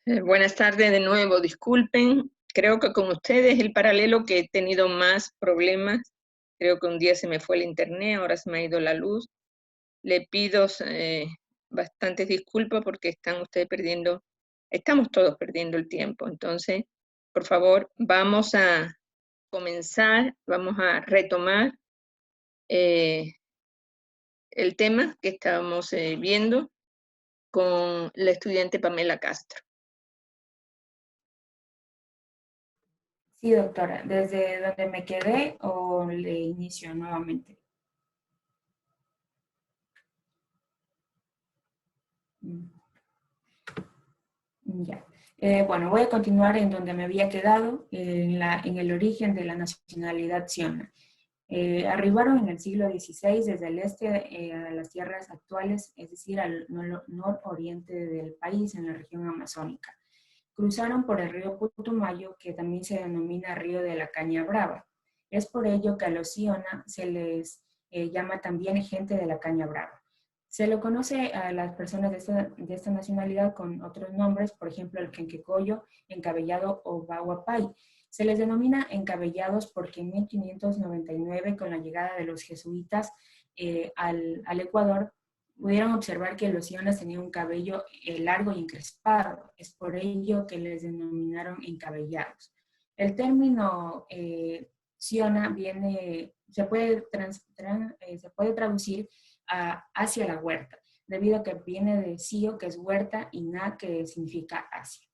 Buenas tardes de nuevo, disculpen. Creo que con ustedes el paralelo que he tenido más problemas. Creo que un día se me fue el internet, ahora se me ha ido la luz. Le pido bastantes disculpas porque están ustedes perdiendo, estamos todos perdiendo el tiempo. Entonces, por favor, vamos a comenzar, vamos a retomar el tema que estábamos viendo con la estudiante Pamela Castro. Sí, doctora. ¿Desde donde me quedé o le inicio nuevamente? Ya. Bueno, voy a continuar en donde me había quedado, en el origen de la nacionalidad xiona. Arribaron en el siglo XVI desde el este a las tierras actuales, es decir, al nororiente del país, en la región amazónica. Cruzaron por el río Putumayo, que también se denomina Río de la Caña Brava. Es por ello que a los xiona se les llama también gente de la Caña Brava. Se lo conoce a las personas de esta nacionalidad con otros nombres, por ejemplo, el Quenquecoyo, encabellado o Bahuapay. Se les denomina encabellados porque en 1599, con la llegada de los jesuitas al Ecuador, pudieron observar que los sionas tenían un cabello largo y encrespado. Es por ello que les denominaron encabellados. El término siona se puede traducir hacia la huerta, debido a que viene de sio, que es huerta, y na, que significa hacia.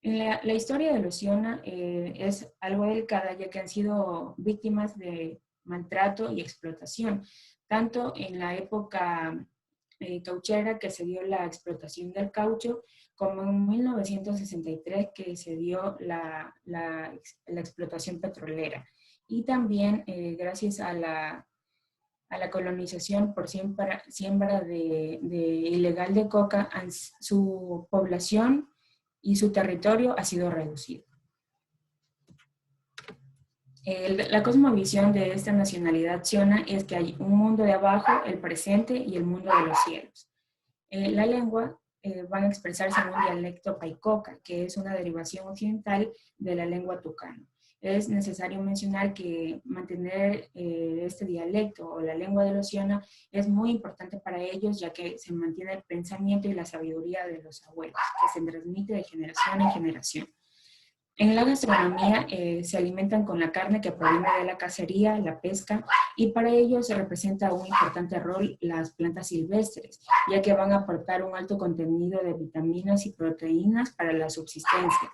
La historia de los xiona es algo delicada, ya que han sido víctimas de maltrato y explotación, tanto en la época cauchera, que se dio la explotación del caucho, como en 1963, que se dio la explotación petrolera. Y también gracias a la colonización por siembra de ilegal de coca, su población y su territorio ha sido reducido. La cosmovisión de esta nacionalidad xiona es que hay un mundo de abajo, el presente y el mundo de los cielos. La lengua van a expresarse en un dialecto paicoca, que es una derivación occidental de la lengua tucano. Es necesario mencionar que mantener este dialecto o la lengua de los xiona es muy importante para ellos, ya que se mantiene el pensamiento y la sabiduría de los abuelos, que se transmite de generación en generación. En la gastronomía se alimentan con la carne que proviene de la cacería, la pesca, y para ellos se representa un importante rol las plantas silvestres, ya que van a aportar un alto contenido de vitaminas y proteínas para la subsistencia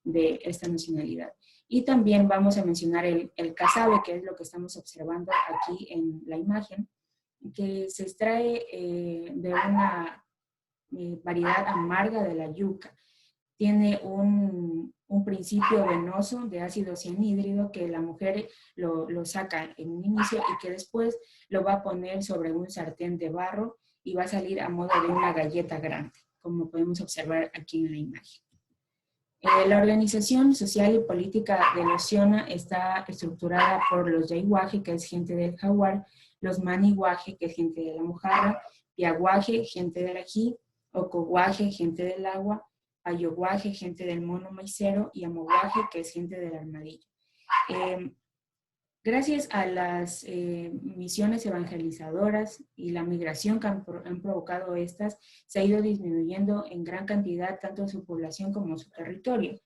de esta nacionalidad. Y también vamos a mencionar el casabe, que es lo que estamos observando aquí en la imagen, que se extrae de una variedad amarga de la yuca. Tiene un principio venoso de ácido cianhídrico que la mujer lo saca en un inicio y que después lo va a poner sobre un sartén de barro y va a salir a modo de una galleta grande, como podemos observar aquí en la imagen. La organización social y política de los xiona está estructurada por los Yayguaje, que es gente del jaguar, los Maniguaje, que es gente de la mojarra, Piaguaje, gente del ají, Ocoguaje, gente del agua, Ayoguaje, gente del mono maicero, y Amoguaje, que es gente del armadillo. Gracias a las misiones evangelizadoras y la migración que han provocado estas, se ha ido disminuyendo en gran cantidad tanto su población como su territorio.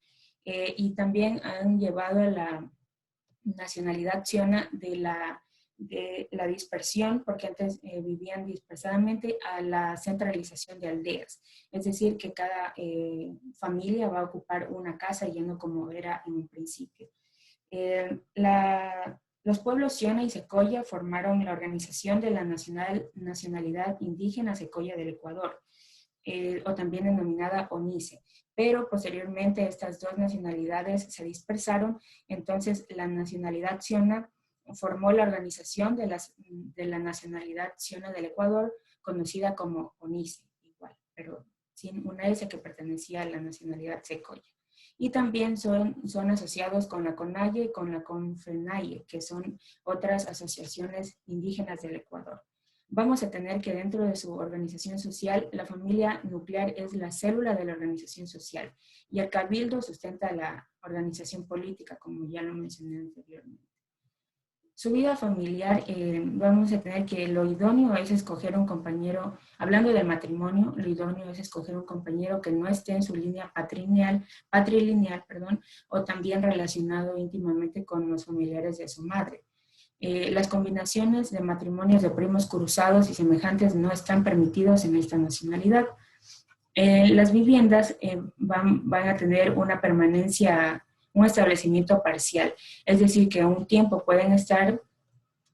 Y también han llevado a la nacionalidad xiona de la dispersión, porque antes vivían dispersadamente, a la centralización de aldeas. Es decir, que cada familia va a ocupar una casa, ya no como era en un principio. Los pueblos xiona y secoya formaron la organización de la nacionalidad indígena secoya del Ecuador, o también denominada ONICE. Pero posteriormente estas dos nacionalidades se dispersaron, entonces la nacionalidad xiona formó la organización de la nacionalidad xiona del Ecuador, conocida como ONICE, igual, pero sin una S, que pertenecía a la nacionalidad secoya. Y también son asociados con la CONAIE y con la CONFENAIE, que son otras asociaciones indígenas del Ecuador. vamos a tener que dentro de su organización social, la familia nuclear es la célula de la organización social y el cabildo sustenta la organización política, como ya lo mencioné anteriormente. Su vida familiar, vamos a tener que lo idóneo es escoger un compañero, hablando del matrimonio, lo idóneo es escoger un compañero que no esté en su línea patrilineal, o también relacionado íntimamente con los familiares de su madre. Las combinaciones de matrimonios de primos cruzados y semejantes no están permitidos en esta nacionalidad. Las viviendas van a tener una permanencia, un establecimiento parcial, es decir, que un tiempo pueden estar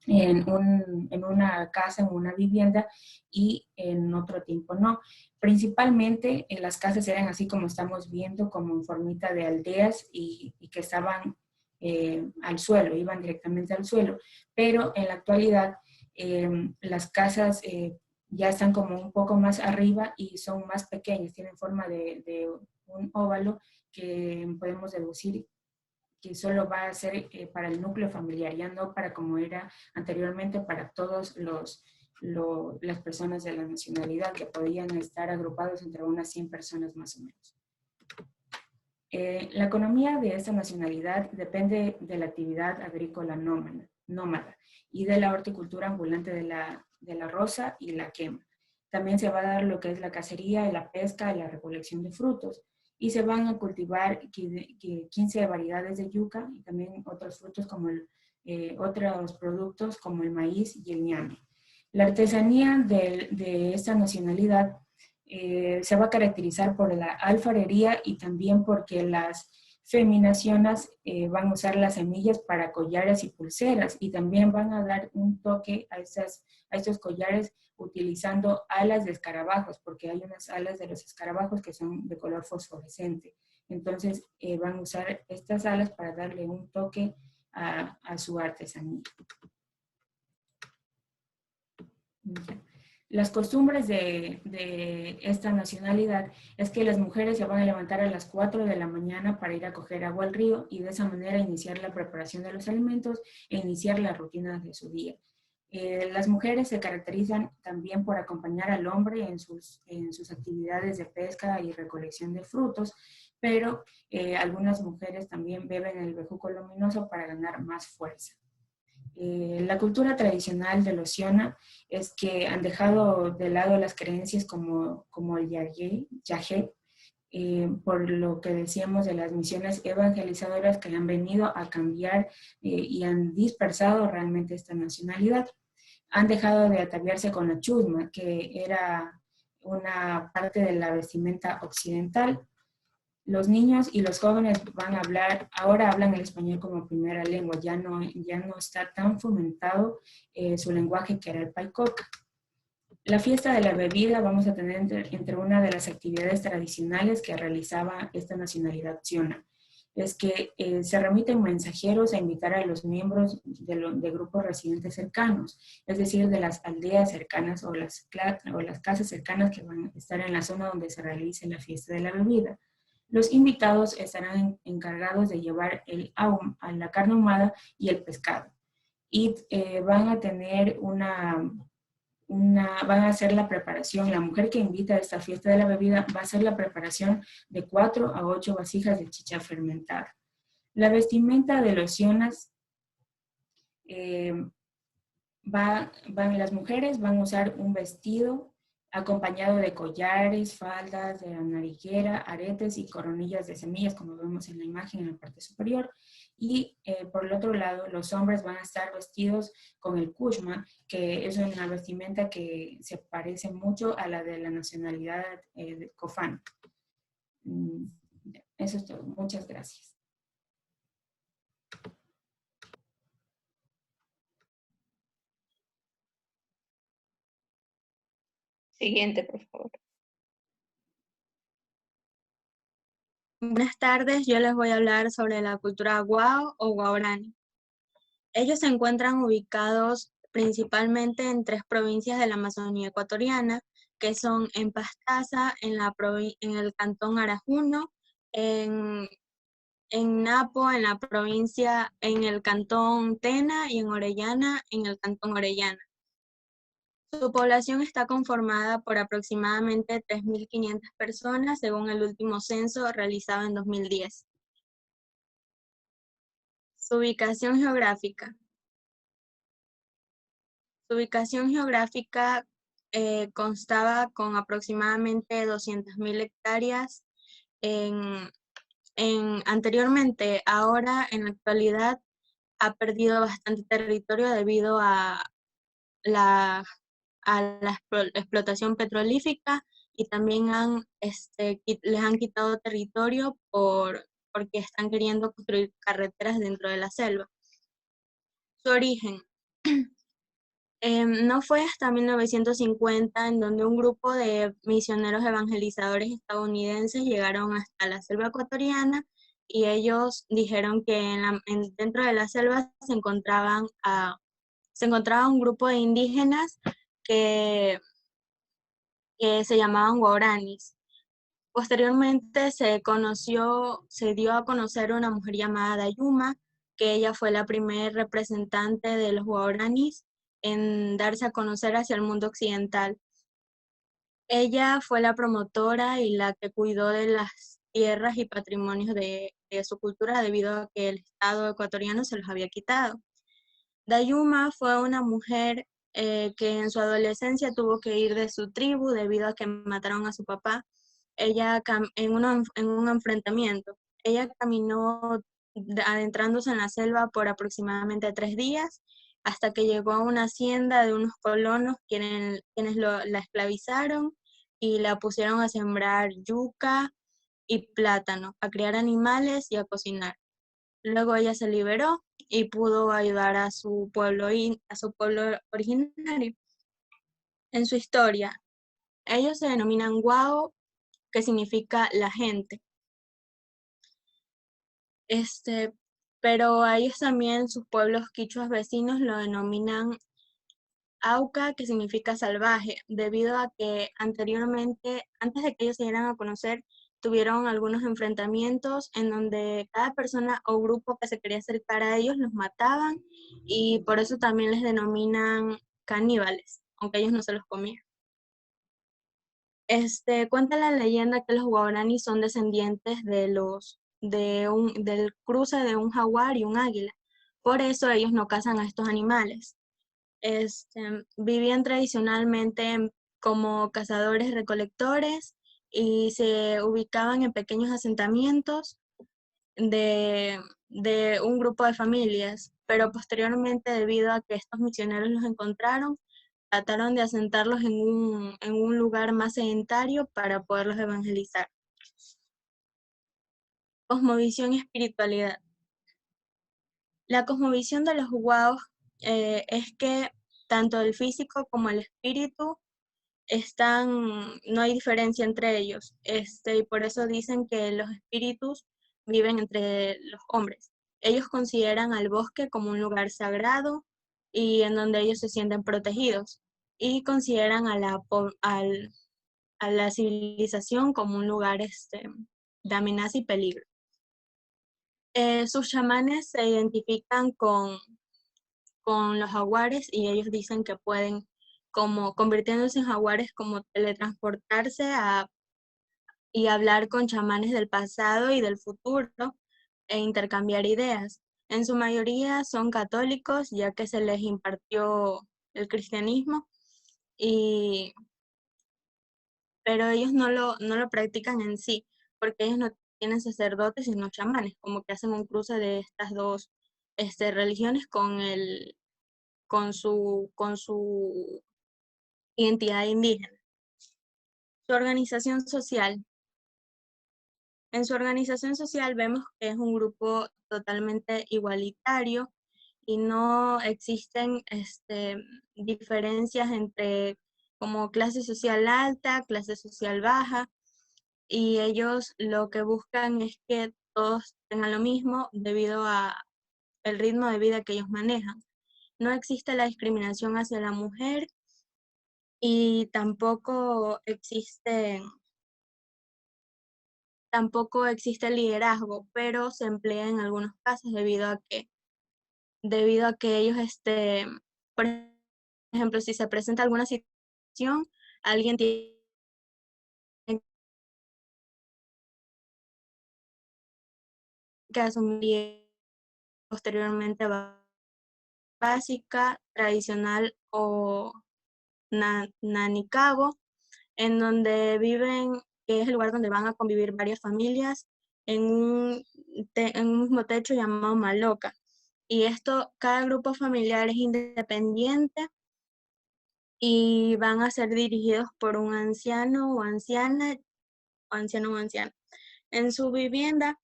en una casa, en una vivienda, y en otro tiempo no. Principalmente las casas eran así como estamos viendo, como en formita de aldeas y que estaban al suelo, iban directamente al suelo, pero en la actualidad las casas ya están como un poco más arriba y son más pequeñas, tienen forma de un óvalo que podemos deducir que solo va a ser para el núcleo familiar, ya no para como era anteriormente para todos las personas de la nacionalidad, que podían estar agrupados entre unas 100 personas más o menos. La economía de esta nacionalidad depende de la actividad agrícola nómada y de la horticultura ambulante de la roza y la quema. También se va a dar lo que es la cacería, la pesca y la recolección de frutos. Y se van a cultivar 15 variedades de yuca y también otros frutos como otros productos como el maíz y el ñame. La artesanía de esta nacionalidad se va a caracterizar por la alfarería y también porque las feminaciones van a usar las semillas para collares y pulseras y también van a dar un toque a estos collares utilizando alas de escarabajos, porque hay unas alas de los escarabajos que son de color fosforescente. Entonces van a usar estas alas para darle un toque a su artesanía. Las costumbres de esta nacionalidad es que las mujeres se van a levantar a las 4 de la mañana para ir a coger agua al río y de esa manera iniciar la preparación de los alimentos e iniciar la rutina de su día. Las mujeres se caracterizan también por acompañar al hombre en sus actividades de pesca y recolección de frutos, pero algunas mujeres también beben el bejuco luminoso para ganar más fuerza. La cultura tradicional de los Siona es que han dejado de lado las creencias como el Yahé, por lo que decíamos de las misiones evangelizadoras que han venido a cambiar y han dispersado realmente esta nacionalidad. Han dejado de ataviarse con la chusma, que era una parte de la vestimenta occidental. Los niños y los jóvenes ahora hablan el español como primera lengua, ya no está tan fomentado su lenguaje que era el paicoca. La fiesta de la bebida vamos a tener entre una de las actividades tradicionales que realizaba esta nacionalidad Siona. Es que se remiten mensajeros a invitar a los miembros de grupos residentes cercanos, es decir, de las aldeas cercanas o las casas cercanas que van a estar en la zona donde se realice la fiesta de la bebida. Los invitados estarán encargados de llevar a la carne ahumada y el pescado. Y van a tener van a hacer la preparación, la mujer que invita a esta fiesta de la bebida va a hacer la preparación de 4 a 8 vasijas de chicha fermentada. La vestimenta de los sionas, las mujeres van a usar un vestido acompañado de collares, faldas, de la nariguera, aretes y coronillas de semillas, como vemos en la imagen en la parte superior. Y por el otro lado, los hombres van a estar vestidos con el kushma, que es una vestimenta que se parece mucho a la de la nacionalidad de Cofán. Eso es todo. Muchas gracias. Siguiente, por favor. Buenas tardes, yo les voy a hablar sobre la cultura Guao o Guaorani. Ellos se encuentran ubicados principalmente en 3 provincias de la Amazonía ecuatoriana, que son en Pastaza, en el cantón Arajuno, en Napo, en la provincia, en el cantón Tena y en Orellana, en el cantón Orellana. Su población está conformada por aproximadamente 3.500 personas, según el último censo realizado en 2010. Su ubicación geográfica. Su ubicación geográfica constaba con aproximadamente 200.000 hectáreas anteriormente. Ahora, en la actualidad, ha perdido bastante territorio debido a la explotación petrolífica, y también les han quitado territorio porque están queriendo construir carreteras dentro de la selva. Su origen. No fue hasta 1950 en donde un grupo de misioneros evangelizadores estadounidenses llegaron hasta la selva ecuatoriana, y ellos dijeron que dentro de la selva se encontraba un grupo de indígenas que se llamaban guaraníes. Posteriormente se dio a conocer una mujer llamada Dayuma, que ella fue la primer representante de los guaraníes en darse a conocer hacia el mundo occidental. Ella fue la promotora y la que cuidó de las tierras y patrimonios de su cultura, debido a que el Estado ecuatoriano se los había quitado. Dayuma fue una mujer que en su adolescencia tuvo que ir de su tribu debido a que mataron a su papá. Ella en un enfrentamiento. Ella caminó adentrándose en la selva por aproximadamente 3 días, hasta que llegó a una hacienda de unos colonos quienes la esclavizaron y la pusieron a sembrar yuca y plátano, a criar animales y a cocinar. Luego ella se liberó y pudo ayudar a su pueblo originario. En su historia, ellos se denominan Guao, que significa la gente. Pero a ellos también, sus pueblos quichuas vecinos, lo denominan Auca, que significa salvaje, debido a que anteriormente, antes de que ellos se dieran a conocer, tuvieron algunos enfrentamientos en donde cada persona o grupo que se quería acercar a ellos los mataban, y por eso también les denominan caníbales, aunque ellos no se los comían. Cuenta la leyenda que los guaraníes son descendientes del cruce de un jaguar y un águila. Por eso ellos no cazan a estos animales. Vivían tradicionalmente como cazadores-recolectores y se ubicaban en pequeños asentamientos de un grupo de familias, pero posteriormente, debido a que estos misioneros los encontraron, trataron de asentarlos en un lugar más sedentario para poderlos evangelizar. Cosmovisión y espiritualidad. La cosmovisión de los guaos es que tanto el físico como el espíritu no hay diferencia entre ellos, y por eso dicen que los espíritus viven entre los hombres. Ellos consideran al bosque como un lugar sagrado y en donde ellos se sienten protegidos, y consideran a la civilización como un lugar de amenaza y peligro. Sus chamanes se identifican con los jaguares, y ellos dicen que pueden, como convirtiéndose en jaguares, como teletransportarse y hablar con chamanes del pasado y del futuro e intercambiar ideas. En su mayoría son católicos, ya que se les impartió el cristianismo, pero ellos no lo practican en sí, porque ellos no tienen sacerdotes sino chamanes, como que hacen un cruce de estas dos religiones con su identidad indígena. Su organización social. En su organización social vemos que es un grupo totalmente igualitario y no existen diferencias entre como clase social alta, clase social baja, y ellos lo que buscan es que todos tengan lo mismo debido a el ritmo de vida que ellos manejan. No existe la discriminación hacia la mujer, y tampoco existe liderazgo, pero se emplea en algunos casos debido a que ellos, por ejemplo, si se presenta alguna situación, alguien tiene que asumir posteriormente básica, tradicional o nanicabo, en donde viven, que es el lugar donde van a convivir varias familias en un mismo techo llamado maloca. Y esto, cada grupo familiar es independiente y van a ser dirigidos por un anciano o anciana, o anciano o anciana. En su vivienda,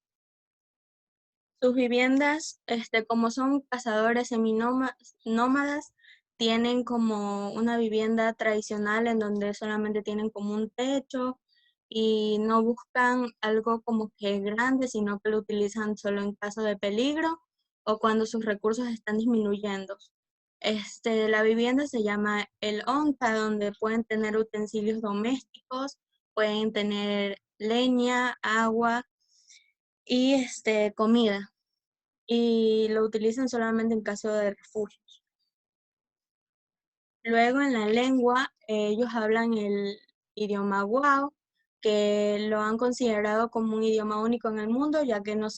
sus viviendas, como son cazadores seminómadas, tienen como una vivienda tradicional en donde solamente tienen como un techo y no buscan algo como que grande, sino que lo utilizan solo en caso de peligro o cuando sus recursos están disminuyendo. La vivienda se llama el onca, donde pueden tener utensilios domésticos, pueden tener leña, agua y comida. Y lo utilizan solamente en caso de refugios. Luego en la lengua, ellos hablan el idioma guao, que lo han considerado como un idioma único en el mundo, ya que no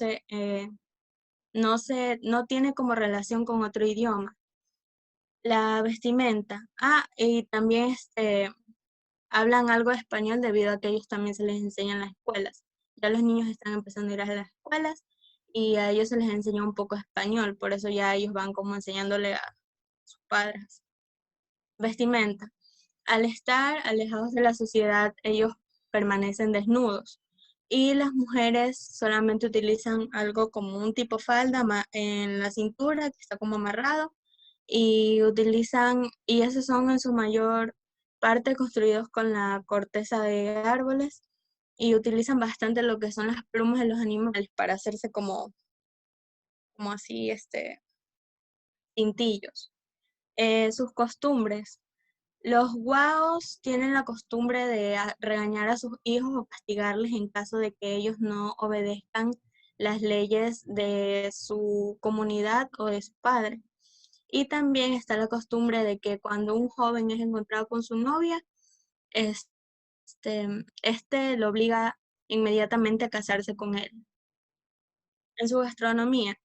tiene como relación con otro idioma. La vestimenta. Y también hablan algo de español debido a que ellos también se les enseña en las escuelas. Ya los niños están empezando a ir a las escuelas y a ellos se les enseña un poco español, por eso ya ellos van como enseñándole a sus padres. Vestimenta. Al estar alejados de la sociedad, ellos permanecen desnudos y las mujeres solamente utilizan algo como un tipo falda en la cintura que está como amarrado y esos son en su mayor parte construidos con la corteza de árboles y utilizan bastante lo que son las plumas de los animales para hacerse como así, cintillos. Sus costumbres. Los guaos tienen la costumbre de regañar a sus hijos o castigarles en caso de que ellos no obedezcan las leyes de su comunidad o de su padre. Y también está la costumbre de que cuando un joven es encontrado con su novia, lo obliga inmediatamente a casarse con él. En su gastronomía.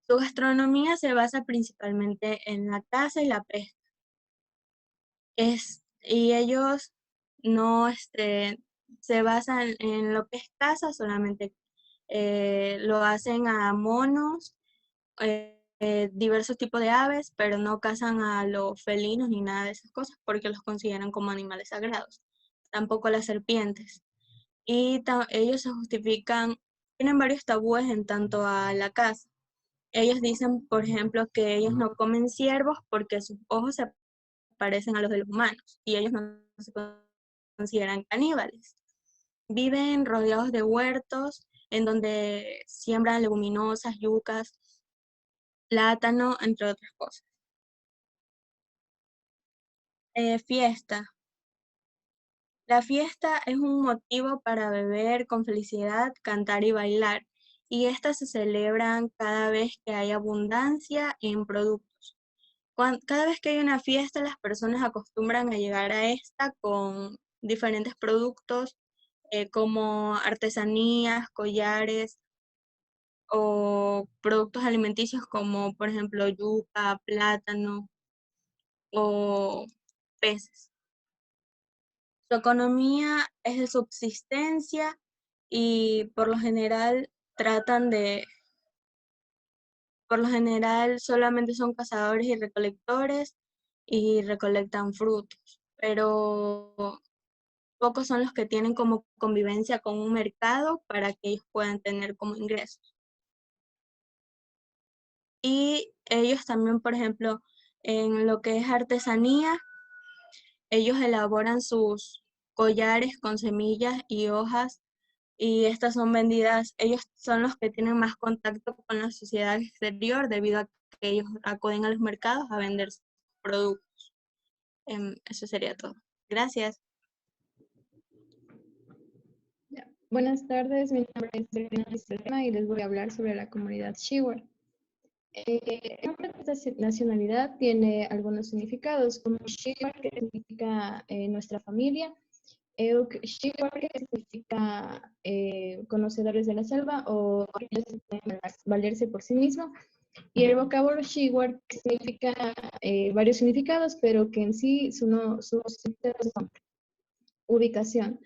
Su gastronomía se basa principalmente en la caza y la pesca. Y ellos no se basan en lo que es caza, solamente lo hacen a monos, diversos tipos de aves, pero no cazan a los felinos ni nada de esas cosas porque los consideran como animales sagrados. Tampoco las serpientes. Y ellos se justifican, tienen varios tabúes en tanto a la caza. Ellos dicen, por ejemplo, que ellos no comen ciervos porque sus ojos se parecen a los de los humanos y ellos no se consideran caníbales. Viven rodeados de huertos en donde siembran leguminosas, yucas, plátano, entre otras cosas. Fiesta. La fiesta es un motivo para beber con felicidad, cantar y bailar, y estas se celebran cada vez que hay abundancia en productos. Cada vez que hay una fiesta, las personas acostumbran a llegar a esta con diferentes productos como artesanías, collares o productos alimenticios como por ejemplo yuca, plátano o peces. Su economía es de subsistencia y por lo general solamente son cazadores y recolectores y recolectan frutos, pero pocos son los que tienen como convivencia con un mercado para que ellos puedan tener como ingresos. Y ellos también, por ejemplo, en lo que es artesanía, ellos elaboran sus collares con semillas y hojas y estas son vendidas, ellos son los que tienen más contacto con la sociedad exterior debido a que ellos acuden a los mercados a vender sus productos. Eso sería todo. Gracias. Buenas tardes, mi nombre es Serena y les voy a hablar sobre la comunidad Shiwer. El nombre de esta nacionalidad tiene algunos significados, como Shiwar, que significa nuestra familia, Euk Shiwar, que significa conocedores de la selva o aquellos que pueden valerse por sí mismos, y el vocablo Shiwar, que significa varios significados, pero que en sí sus significados son ubicación.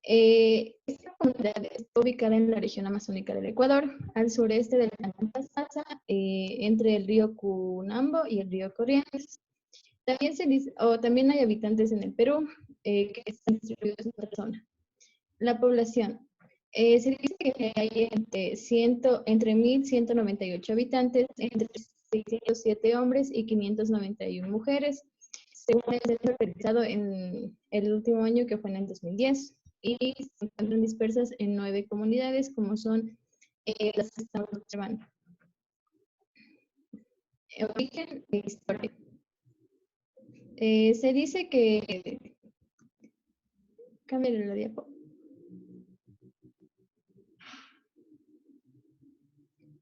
Esta comunidad está ubicada en la región amazónica del Ecuador, al sureste de la Antártida, entre el río Cunambo y el río Corrientes. También se dice, también hay habitantes en el Perú, que están distribuidos en otra zona. La población. Se dice que hay entre 1.198 habitantes, entre 607 hombres y 591 mujeres, según el censo realizado en el último año, que fue en el 2010. Y se encuentran dispersas en 9 comunidades, como son las que estamos observando. Origen e historia. Se dice que... Cámbiale la diapo.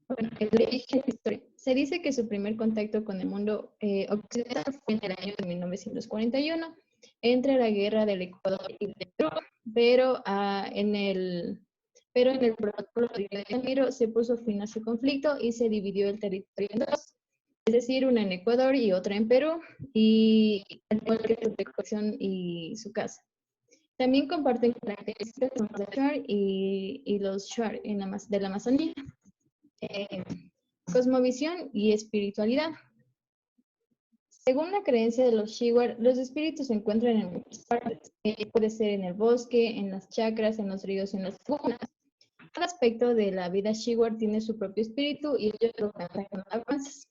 Bueno, el origen e historia. Se dice que su primer contacto con el mundo occidental fue en el año de 1941, entre la guerra del Ecuador y del Perú, pero en el protocolo de Río de Janeiro se puso fin a su conflicto y se dividió el territorio en dos, es decir, una en Ecuador y otra en Perú, y al igual que su decoración y su casa. También comparten características como los Shuar y los Shuar de la Amazonía. Cosmovisión y espiritualidad. Según la creencia de los Shiwar, los espíritus se encuentran en muchas partes. Puede ser en el bosque, en las chacras, en los ríos, en las lagunas. Cada aspecto de la vida Shiwar tiene su propio espíritu y ellos lo cantan con alabanzas.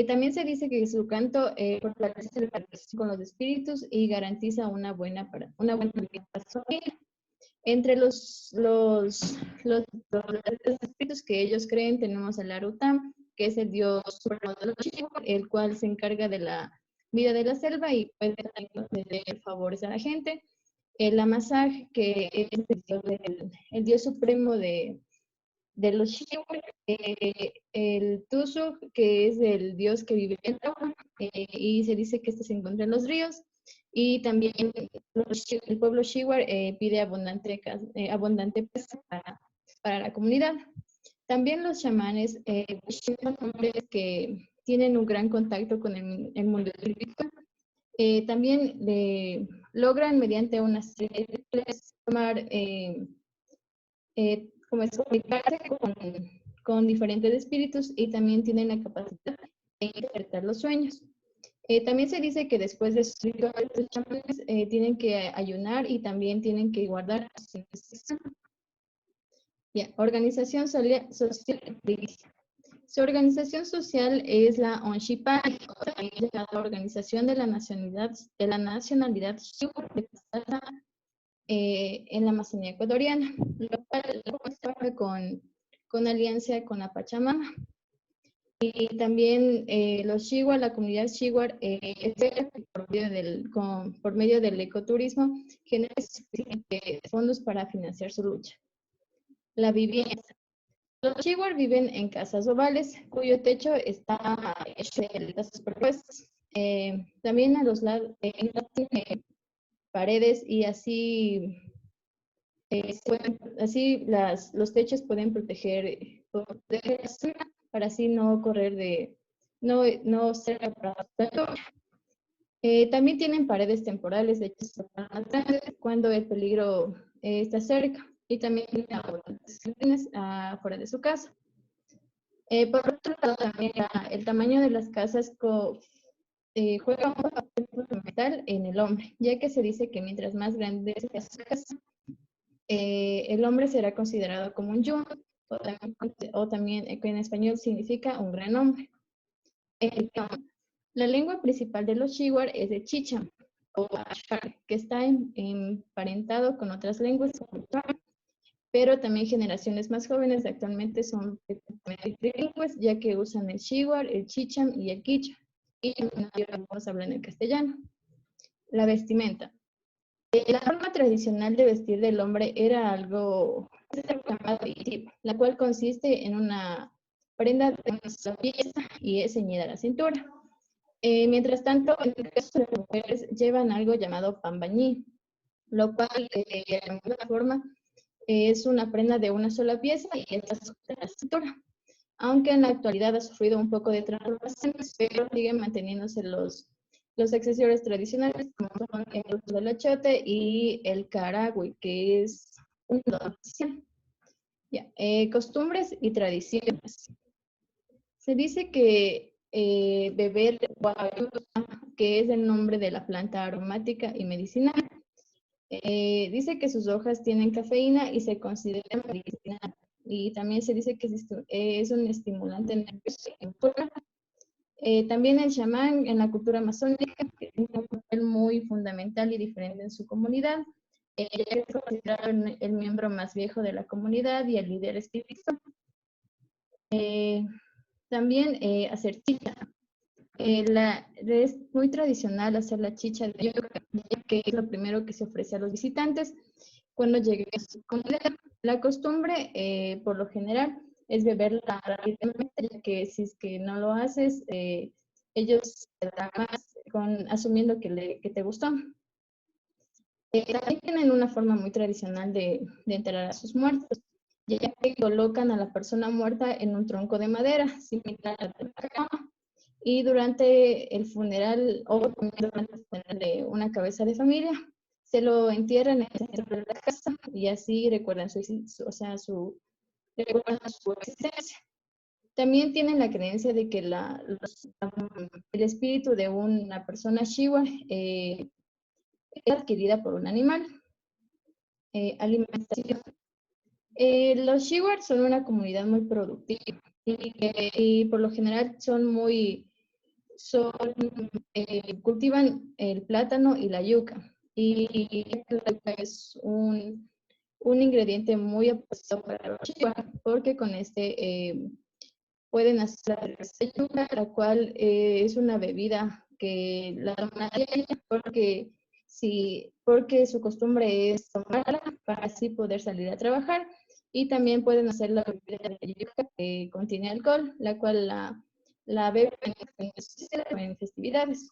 También se dice que su canto fortalece la relación con los espíritus y garantiza una buena vida para su familia. Entre los espíritus que ellos creen tenemos al Arutam, que es el dios supremo de los Shiwar, el cual se encarga de la vida de la selva y puede conceder favores a la gente. El Amasaj, que es el dios supremo de los Shiwar. El Tusu, que es el dios que vive en el agua, y se dice que este se encuentra en los ríos. Y también el pueblo Shiwar pide abundante paz para la comunidad. También los chamanes son hombres que tienen un gran contacto con el mundo espiritual. También logran mediante una serie de tomar como es comunicarse con diferentes espíritus, y también tienen la capacidad de interpretar los sueños. También se dice que después de sus rituales, los chamanes tienen que ayunar y también tienen que guardar organización social. Su organización social es la Onshipari, también llamada Organización de la Nacionalidad Shiwar, en la Amazonía ecuatoriana, lo cual trabaja con alianza con la Pachamama. Y también los Shiwar, la comunidad Shiwar, por medio del ecoturismo, genera fondos para financiar su lucha. La vivienda. Los Shiwar viven en casas ovales, cuyo techo está hecho de las superpuestas. También a los lados paredes, y así los techos pueden proteger para así no correr no ser aplastados. También tienen paredes temporales hechas más grandes cuando el peligro está cerca, y también tienen abundantes fuera de su casa. Por otro lado, también el tamaño de las casas juega un papel fundamental en el hombre, ya que se dice que mientras más grande sea su casa, el hombre será considerado como un yun, o también que en español significa un gran hombre. La lengua principal de los Shiwar es el Chicham, o Ashar, que está emparentado con otras lenguas, pero también generaciones más jóvenes actualmente son trilingües, ya que usan el Shiwar, el Chicham y el Quichua, y algunos hablan el castellano. La vestimenta. La forma tradicional de vestir del hombre era algo llamado la cual consiste en una prenda de una sola pieza y es ceñida a la cintura. Mientras tanto, en el caso de las mujeres, llevan algo llamado pambañí, lo cual, de alguna forma, es una prenda de una sola pieza y está sujeta a la cintura. Aunque en la actualidad ha sufrido un poco de transformaciones, pero siguen manteniéndose los accesorios tradicionales, como son el uso del achote y el caragüey, que es un tradición. Costumbres y tradiciones. Se dice que beber guayusa, que es el nombre de la planta aromática y medicinal, dice que sus hojas tienen cafeína y se considera medicinal. Y también se dice que es un estimulante nervioso. También el chamán en la cultura amazónica tiene un papel muy fundamental y diferente en su comunidad. Es considerado el miembro más viejo de la comunidad y el líder espiritual. También hacer chicha. Es muy tradicional hacer la chicha de yuca, que es lo primero que se ofrece a los visitantes cuando lleguen a su comunidad. La costumbre, por lo general, es beberla rápidamente, ya que si es que no lo haces, ellos te dan más asumiendo que te gustó. También tienen una forma muy tradicional de enterrar a sus muertos, ya que colocan a la persona muerta en un tronco de madera, similar a la cama, y durante el funeral o durante el funeral de una cabeza de familia, se lo entierran en el centro de la casa y así recuerdan recuerdan su existencia. También tienen la creencia de que el espíritu de una persona Shiva es adquirida por un animal. Alimentación. Los Shiwar son una comunidad muy productiva y por lo general cultivan el plátano y la yuca. Y la yuca es un ingrediente muy apropiado para los Shiwar, porque con pueden hacer la cerveza de yuca, la cual es una bebida que la toman a diario porque su costumbre es tomarla para así poder salir a trabajar. Y también pueden hacer la bebida de yuca que contiene alcohol, la cual la beben en festividades.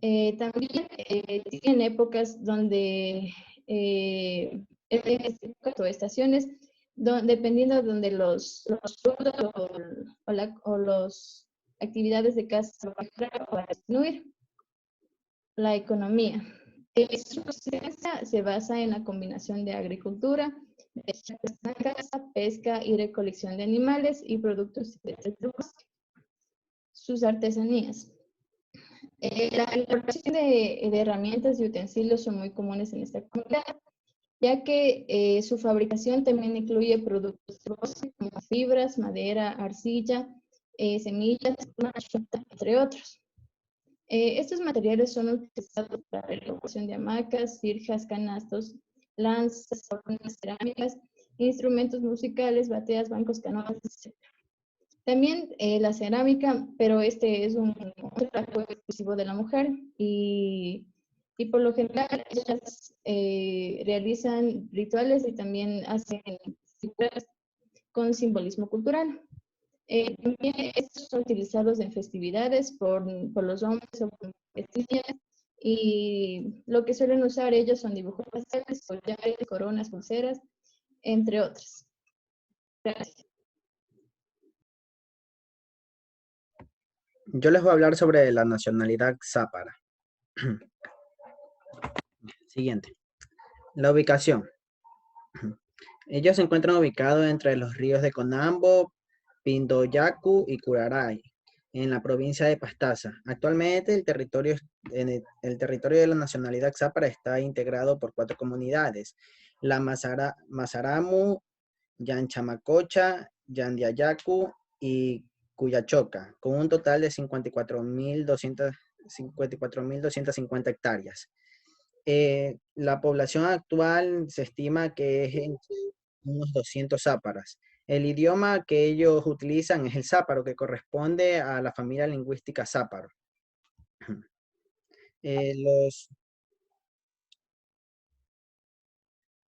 También tienen épocas donde o estaciones, dependiendo de donde los sueldos o las actividades de casa van a disminuir. La economía. Su subsistencia se basa en la combinación de agricultura, pesca y recolección de animales y productos del bosque. Sus artesanías. La importación de herramientas y utensilios son muy comunes en esta comunidad, ya que su fabricación también incluye productos de bosque como fibras, madera, arcilla, semillas, entre otros. Estos materiales son utilizados para la elaboración de hamacas, sirjas, canastos, lanzas, cerámicas, instrumentos musicales, bateas, bancos, canoas, etc. También la cerámica, pero este es un trabajo exclusivo de la mujer y por lo general ellas realizan rituales y también hacen figuras con simbolismo cultural. También estos son utilizados en festividades por los hombres o por niñas y lo que suelen usar ellos son dibujos pasteles, collares, coronas, pulseras, entre otras. Gracias. Yo les voy a hablar sobre la nacionalidad zápara. Siguiente. La ubicación. Ellos se encuentran ubicados entre los ríos de Conambo, Pindoyacu y Curaray, en la provincia de Pastaza. Actualmente el territorio de la nacionalidad zápara está integrado por 4 comunidades: la Mazaramu, Yanchamacocha, Yandiayacu y Cuyachoca, con un total de 54.250 hectáreas. La población actual se estima que es entre unos 200 záparas. El idioma que ellos utilizan es el záparo, que corresponde a la familia lingüística záparo.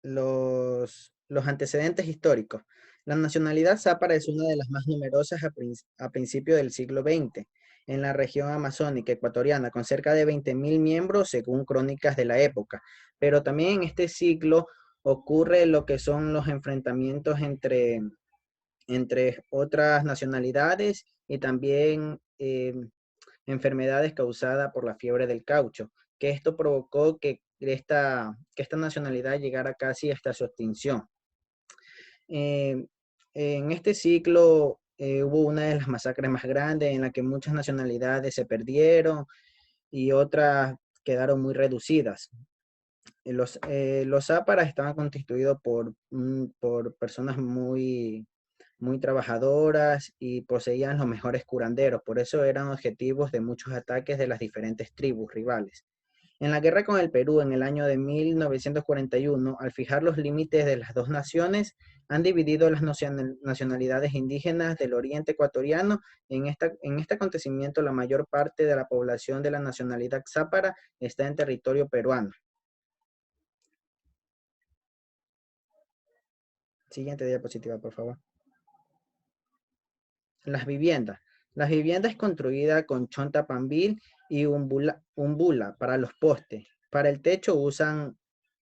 Los Los antecedentes históricos. La nacionalidad zápara es una de las más numerosas a principios del siglo XX en la región amazónica ecuatoriana, con cerca de 20.000 miembros según crónicas de la época. Pero también en este siglo ocurre lo que son los enfrentamientos entre otras nacionalidades y también enfermedades causadas por la fiebre del caucho, que esto provocó que esta nacionalidad llegara casi hasta su extinción. En este ciclo hubo una de las masacres más grandes en la que muchas nacionalidades se perdieron y otras quedaron muy reducidas. Los záparas estaban constituidos por personas muy trabajadoras y poseían los mejores curanderos, por eso eran objetivos de muchos ataques de las diferentes tribus rivales. En la guerra con el Perú en el año de 1941, al fijar los límites de las dos naciones, han dividido las nacionalidades indígenas del oriente ecuatoriano. En este acontecimiento, la mayor parte de la población de la nacionalidad zápara está en territorio peruano. Siguiente diapositiva, por favor. Las viviendas. Las viviendas construidas con chonta pambil y umbula para los postes. Para el techo usan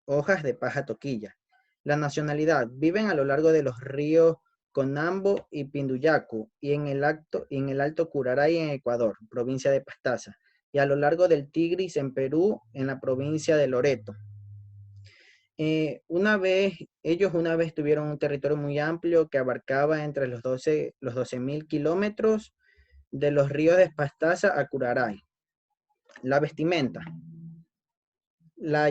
hojas de paja toquilla. La nacionalidad. Viven a lo largo de los ríos Conambo y Pinduyacu y en el Alto Curaray en Ecuador, provincia de Pastaza, y a lo largo del Tigris en Perú, en la provincia de Loreto. Ellos una vez tuvieron un territorio muy amplio que abarcaba entre los 12.000 kilómetros de los ríos de Pastaza a Curaray. La vestimenta. La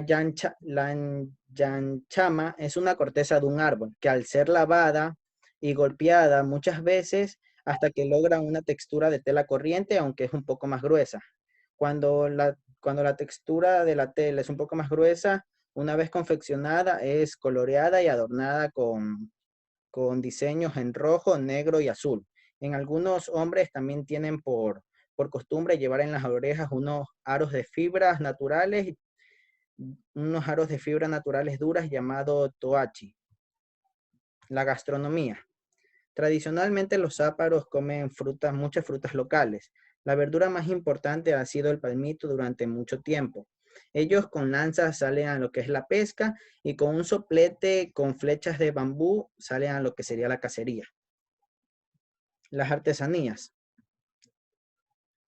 yanchama es una corteza de un árbol que al ser lavada y golpeada muchas veces hasta que logra una textura de tela corriente, aunque es un poco más gruesa. Cuando la textura de la tela es un poco más gruesa, una vez confeccionada, es coloreada y adornada con diseños en rojo, negro y azul. En algunos hombres también tienen por costumbre llevar en las orejas unos aros de fibras naturales duras llamados toachi. La gastronomía. Tradicionalmente los záparos comen muchas frutas locales. La verdura más importante ha sido el palmito durante mucho tiempo. Ellos con lanzas salen a lo que es la pesca y con un soplete con flechas de bambú salen a lo que sería la cacería. Las artesanías.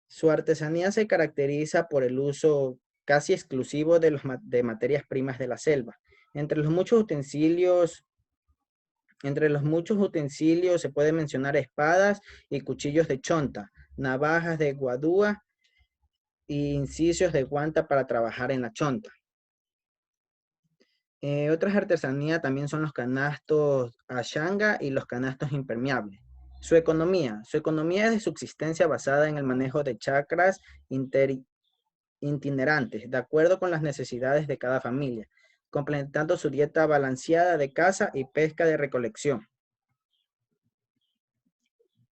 Su artesanía se caracteriza por el uso casi exclusivo de materias primas de la selva. Entre los muchos utensilios se puede mencionar espadas y cuchillos de chonta, navajas de guadúa e incisios de guanta para trabajar en la chonta. Otras artesanías también son los canastos ashanga y los canastos impermeables. Su economía es de subsistencia basada en el manejo de chacras itinerantes, de acuerdo con las necesidades de cada familia, complementando su dieta balanceada de caza y pesca de recolección.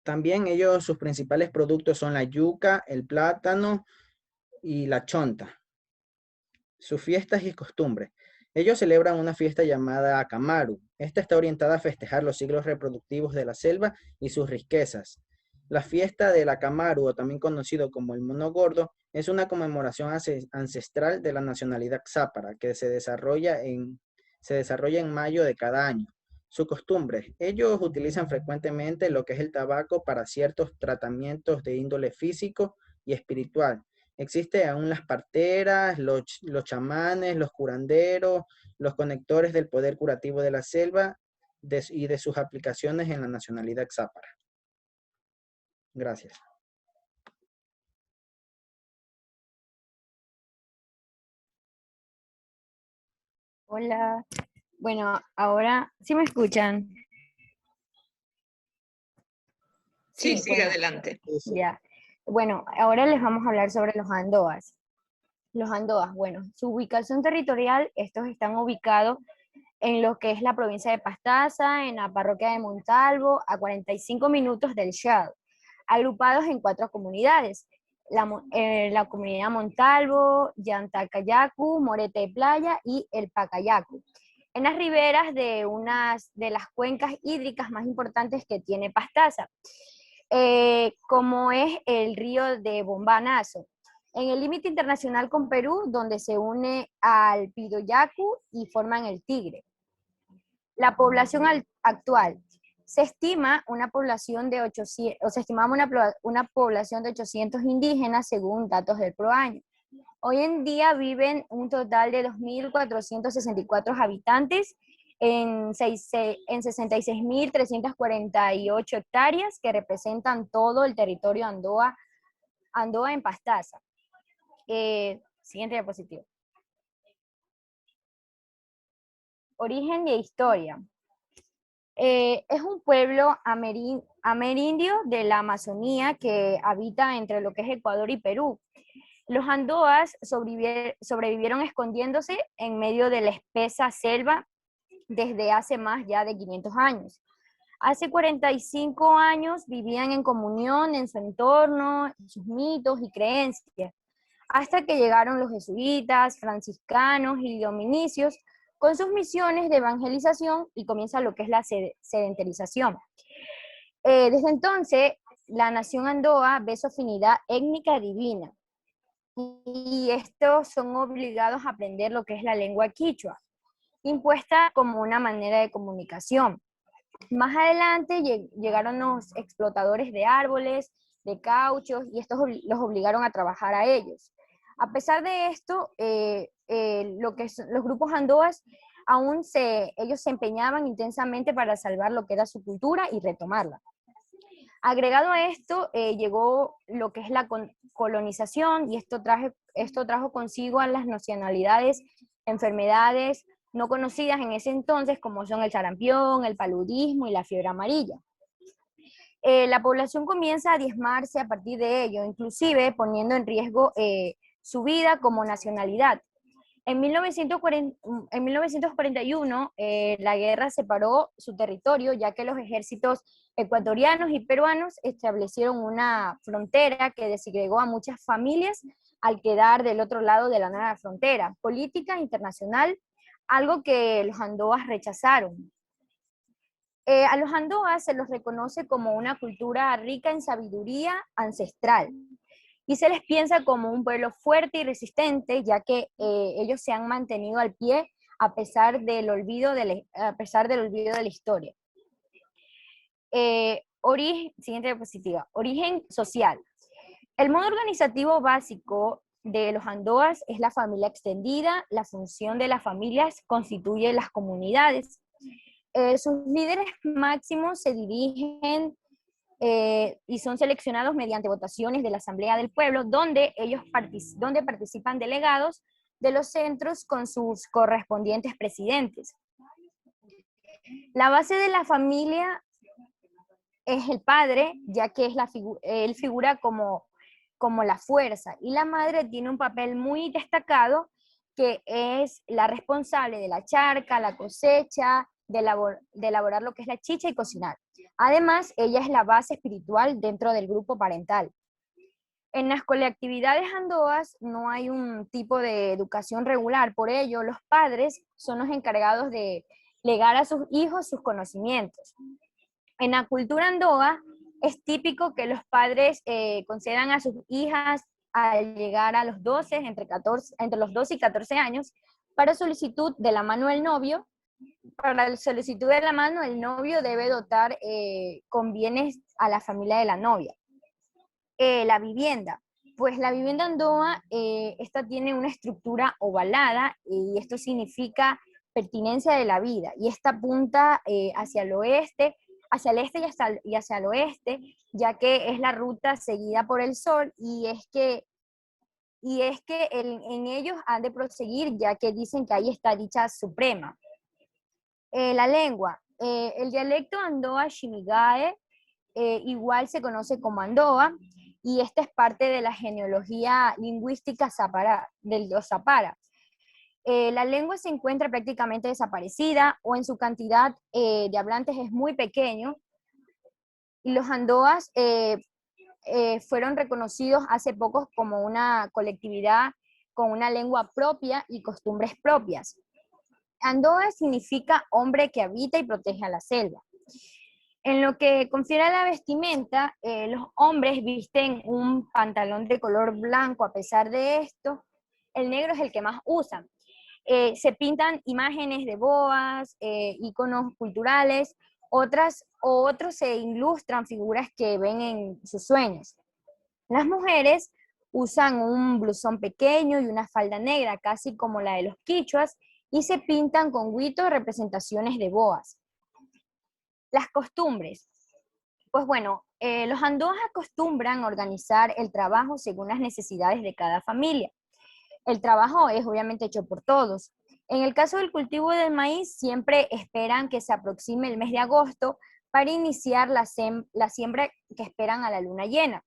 También sus principales productos son la yuca, el plátano y la chonta. Sus fiestas y costumbres. Ellos celebran una fiesta llamada Acamaru. Esta está orientada a festejar los ciclos reproductivos de la selva y sus riquezas. La fiesta del Acamaru, o también conocido como el Mono Gordo, es una conmemoración ancestral de la nacionalidad zápara que se desarrolla en mayo de cada año. Su costumbre. Ellos utilizan frecuentemente lo que es el tabaco para ciertos tratamientos de índole físico y espiritual. Existen aún las parteras, los chamanes, los curanderos, los conectores del poder curativo de la selva y de sus aplicaciones en la nacionalidad zápara. Gracias. Hola. Bueno, ahora sí me escuchan. Sí, sigue bueno, adelante. Ya. Bueno, ahora les vamos a hablar sobre los andoas. Los andoas, bueno, su ubicación territorial, estos están ubicados en lo que es la provincia de Pastaza, en la parroquia de Montalvo, a 45 minutos del Chad, agrupados en 4 comunidades. La comunidad Montalvo, Yantacayacu, Morete de Playa y El Pacayacu. en las riberas de unas de las cuencas hídricas más importantes que tiene Pastaza, como es el río de Bombanazo, en el límite internacional con Perú, donde se une al Pidoyacu y forman el Tigre. La población actual. Se estima una población de 800, o se estimaba una población de 800 indígenas según datos del PROAño. Hoy en día viven un total de 2.464 habitantes en 66.348 hectáreas que representan todo el territorio Andoa en Pastaza. Siguiente diapositiva. Origen e historia. Es un pueblo amerindio de la Amazonía que habita entre lo que es Ecuador y Perú. Los andoas sobrevivieron escondiéndose en medio de la espesa selva desde hace más ya de 500 años. Hace 45 años vivían en comunión en su entorno, sus mitos y creencias, hasta que llegaron los jesuitas, franciscanos y dominicios con sus misiones de evangelización y comienza lo que es la sedentarización. Desde entonces, la nación andoa ve su afinidad étnica divina y estos son obligados a aprender lo que es la lengua quichua, impuesta como una manera de comunicación. Más adelante llegaron los explotadores de árboles, de cauchos, y estos los obligaron a trabajar a ellos. A pesar de esto, lo que los grupos andoas ellos se empeñaban intensamente para salvar lo que era su cultura y retomarla. Agregado a esto, llegó lo que es la colonización, y esto trajo consigo a las nacionalidades, enfermedades no conocidas en ese entonces, como son el sarampión, el paludismo y la fiebre amarilla. La población comienza a diezmarse a partir de ello, inclusive poniendo en riesgo su vida como nacionalidad. En 1941, la guerra separó su territorio, ya que los ejércitos ecuatorianos y peruanos establecieron una frontera que desegregó a muchas familias al quedar del otro lado de la nueva frontera política internacional, algo que los andoas rechazaron. A los andoas se los reconoce como una cultura rica en sabiduría ancestral, y se les piensa como un pueblo fuerte y resistente, ya que ellos se han mantenido al pie a pesar del olvido de la historia. Siguiente diapositiva. Origen social. El modo organizativo básico de los andoas es la familia extendida. La función de las familias constituye las comunidades. Sus líderes máximos se dirigen y son seleccionados mediante votaciones de la Asamblea del Pueblo, donde participan delegados de los centros con sus correspondientes presidentes. La base de la familia es el padre, ya que él figura como la fuerza, y la madre tiene un papel muy destacado, que es la responsable de la charca, la cosecha, de elaborar lo que es la chicha y cocinar. Además, ella es la base espiritual dentro del grupo parental. En las colectividades andoas no hay un tipo de educación regular, por ello los padres son los encargados de legar a sus hijos sus conocimientos. En la cultura andoa es típico que los padres concedan a sus hijas al llegar a los 12, entre los 12 y 14 años, para solicitud de la mano del novio. Para la solicitud de la mano, el novio debe dotar con bienes a la familia de la novia. La vivienda. Pues la vivienda andoa, esta tiene una estructura ovalada, y esto significa pertinencia de la vida, y esta apunta hacia el este y hacia el oeste, ya que es la ruta seguida por el sol, y es que en ellos han de proseguir, ya que dicen que ahí está dicha suprema. La lengua. El dialecto Andoa Ximigae igual se conoce como Andoa, y esta es parte de la genealogía lingüística de los Zapara. La lengua se encuentra prácticamente desaparecida, o en su cantidad de hablantes es muy pequeño, y los andoas fueron reconocidos hace poco como una colectividad con una lengua propia y costumbres propias. Andoa significa hombre que habita y protege a la selva. En lo que confiere a la vestimenta, los hombres visten un pantalón de color blanco. A pesar de esto, el negro es el que más usan. Se pintan imágenes de boas, iconos culturales, otros se ilustran figuras que ven en sus sueños. Las mujeres usan un blusón pequeño y una falda negra, casi como la de los quichuas, y se pintan con huitos representaciones de boas. Las costumbres. Pues bueno, los andoas acostumbran organizar el trabajo según las necesidades de cada familia. El trabajo es obviamente hecho por todos. En el caso del cultivo del maíz, siempre esperan que se aproxime el mes de agosto para iniciar la siembra que esperan a la luna llena.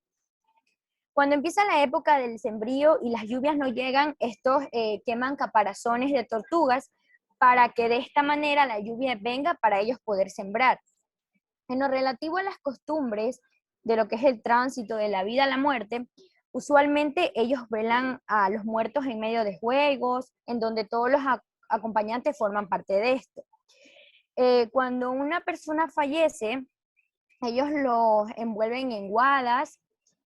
Cuando empieza la época del sembrío y las lluvias no llegan, estos queman caparazones de tortugas para que de esta manera la lluvia venga para ellos poder sembrar. En lo relativo a las costumbres de lo que es el tránsito de la vida a la muerte, usualmente ellos velan a los muertos en medio de juegos, en donde todos los acompañantes forman parte de esto. Cuando una persona fallece, ellos los envuelven en guadas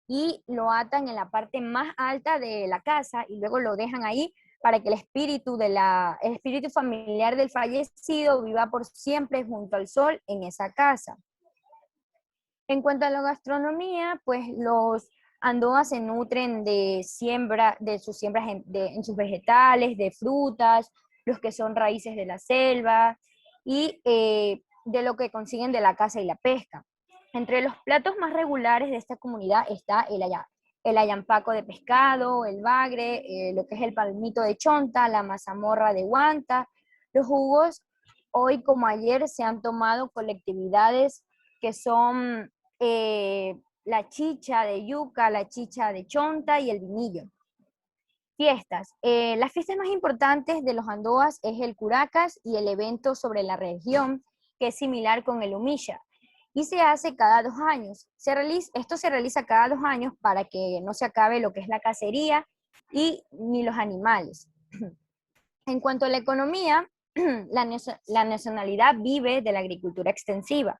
y lo atan en la parte más alta de la casa y luego lo dejan ahí para que el espíritu familiar del fallecido viva por siempre junto al sol en esa casa. En cuanto a la gastronomía, pues los andoas se nutren de sus siembras en sus vegetales, de frutas, los que son raíces de la selva y de lo que consiguen de la caza y la pesca. Entre los platos más regulares de esta comunidad está el ayampaco de pescado, el bagre, lo que es el palmito de chonta, la mazamorra de guanta. Los jugos, hoy como ayer, se han tomado colectividades que son la chicha de yuca, la chicha de chonta y el vinillo. Fiestas. Las fiestas más importantes de los andoas es el curacas y el evento sobre la religión, que es similar con el humilla, y se hace cada 2 años. Esto se realiza cada 2 años para que no se acabe lo que es la cacería ni los animales. En cuanto a la economía, la nacionalidad vive de la agricultura extensiva.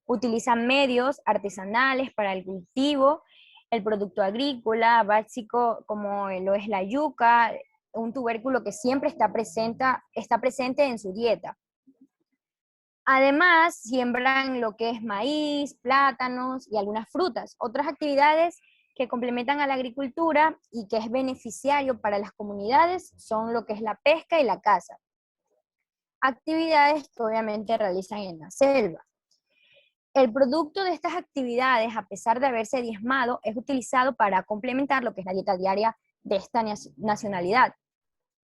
Utilizan medios artesanales para el cultivo, el producto agrícola básico como lo es la yuca, un tubérculo que siempre está presente en su dieta. Además, siembran lo que es maíz, plátanos y algunas frutas. Otras actividades que complementan a la agricultura y que es beneficiario para las comunidades son lo que es la pesca y la caza. Actividades que obviamente realizan en la selva. El producto de estas actividades, a pesar de haberse diezmado, es utilizado para complementar lo que es la dieta diaria de esta nacionalidad.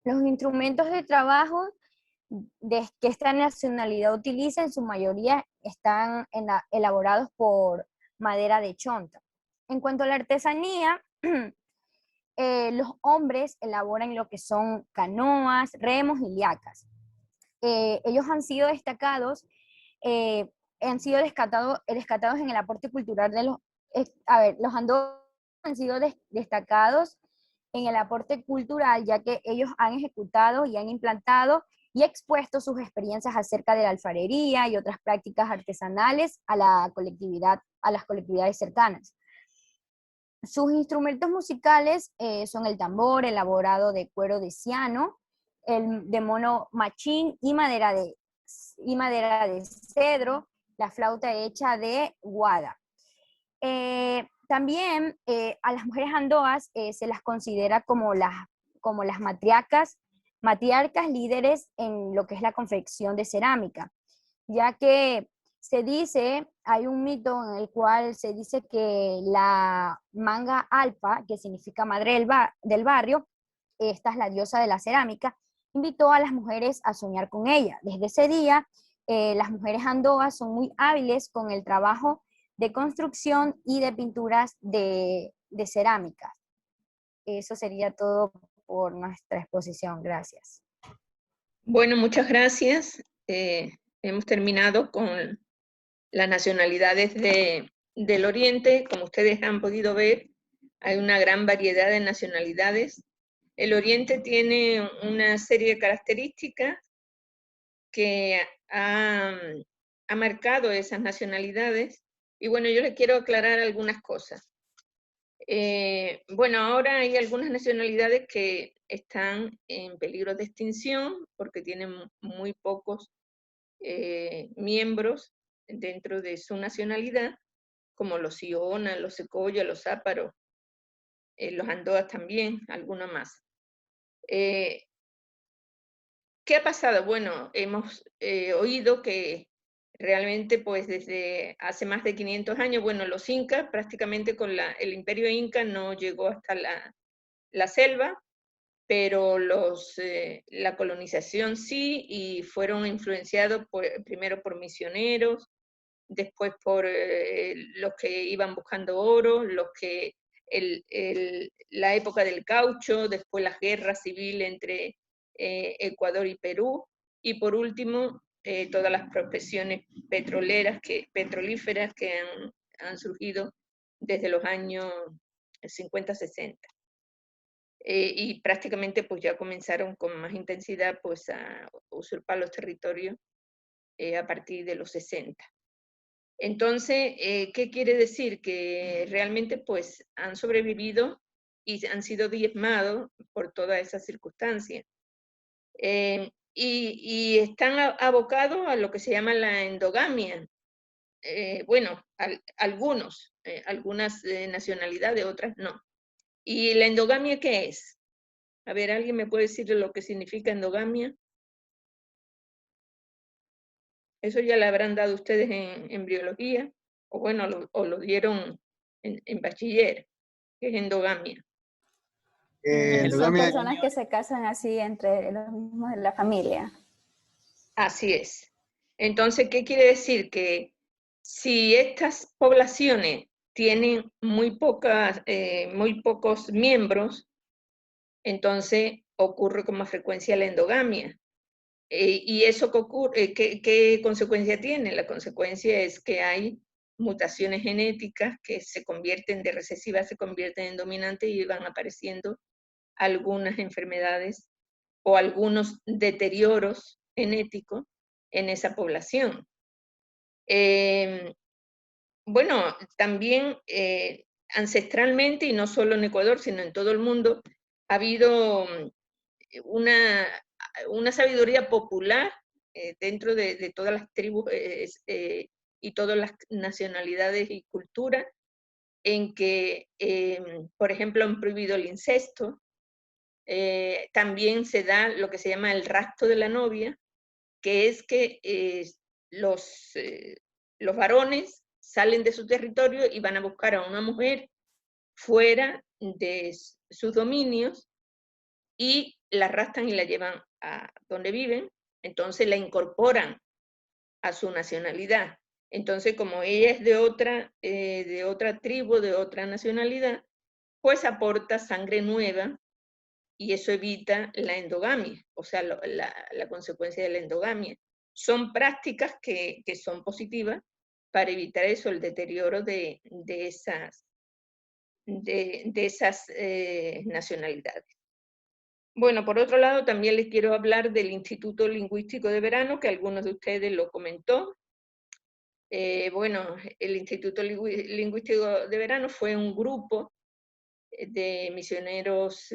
Los instrumentos de trabajo que esta nacionalidad utiliza en su mayoría están elaborados por madera de chonta. En cuanto a la artesanía, los hombres elaboran lo que son canoas, remos y liacas. Ellos han sido destacados en el aporte cultural de los andoas han sido destacados en el aporte cultural, ya que ellos han ejecutado y han implantado y expuesto sus experiencias acerca de la alfarería y otras prácticas artesanales a las colectividades cercanas. Sus instrumentos musicales son el tambor elaborado de cuero de ciano, el de mono machín y madera de cedro, la flauta hecha de guada. También a las mujeres andoas se las considera como las matriarcas líderes en lo que es la confección de cerámica, ya que hay un mito en el cual se dice que la manga alpa, que significa madre del barrio, esta es la diosa de la cerámica, invitó a las mujeres a soñar con ella. Desde ese día, las mujeres andoas son muy hábiles con el trabajo de construcción y de pinturas de cerámica. Eso sería todo por nuestra exposición. Gracias. Bueno, muchas gracias. Hemos terminado con las nacionalidades del Oriente. Como ustedes han podido ver, hay una gran variedad de nacionalidades. El Oriente tiene una serie de características que ha marcado esas nacionalidades. Y bueno, yo les quiero aclarar algunas cosas. Bueno, ahora hay algunas nacionalidades que están en peligro de extinción porque tienen muy pocos miembros dentro de su nacionalidad, como los Iona, los Secoya, los Áparos, los Andoas también, algunos más. ¿Qué ha pasado? Bueno, hemos oído que realmente pues desde hace más de 500 años, bueno, los incas prácticamente con el imperio inca no llegó hasta la selva, pero la colonización sí, y fueron influenciados primero por misioneros, después por los que iban buscando oro, la época del caucho, después las guerras civiles entre Ecuador y Perú, y por último todas las prospecciones petrolíferas que han surgido desde los años 50, 60. Y prácticamente pues ya comenzaron con más intensidad pues a usurpar los territorios a partir de los 60. Entonces, ¿qué quiere decir? Que realmente pues han sobrevivido y han sido diezmados por todas esas circunstancias. Y están abocados a lo que se llama la endogamia. Bueno, algunas nacionalidades, otras no. ¿Y la endogamia qué es? A ver, ¿alguien me puede decir lo que significa endogamia? Eso ya le habrán dado ustedes en biología, o bueno, lo dieron en bachiller, que es endogamia. Son Endogamia, personas que se casan así entre los mismos de la familia. Así es. Entonces, ¿qué quiere decir? Que si estas poblaciones tienen muy pocos miembros, entonces ocurre con más frecuencia la endogamia. ¿Y eso qué consecuencia tiene? La consecuencia es que hay mutaciones genéticas que se convierten de recesivas, se convierten en dominantes y van apareciendo algunas enfermedades o algunos deterioros genéticos en esa población. Bueno, también ancestralmente, y no solo en Ecuador, sino en todo el mundo, ha habido una sabiduría popular dentro de todas las tribus y todas las nacionalidades y culturas, en que, por ejemplo, han prohibido el incesto. También se da lo que se llama el rapto de la novia, que es que los varones salen de su territorio y van a buscar a una mujer fuera de sus dominios y la arrastran y la llevan a donde viven, entonces la incorporan a su nacionalidad. Entonces, como ella es de otra tribu, de otra nacionalidad, pues aporta sangre nueva y eso evita la endogamia, o sea, la consecuencia de la endogamia. Son prácticas que son positivas para evitar eso, el deterioro de esas nacionalidades. Bueno, por otro lado, también les quiero hablar del Instituto Lingüístico de Verano, que algunos de ustedes lo comentó. Bueno, el Instituto Lingüístico de Verano fue un grupo de misioneros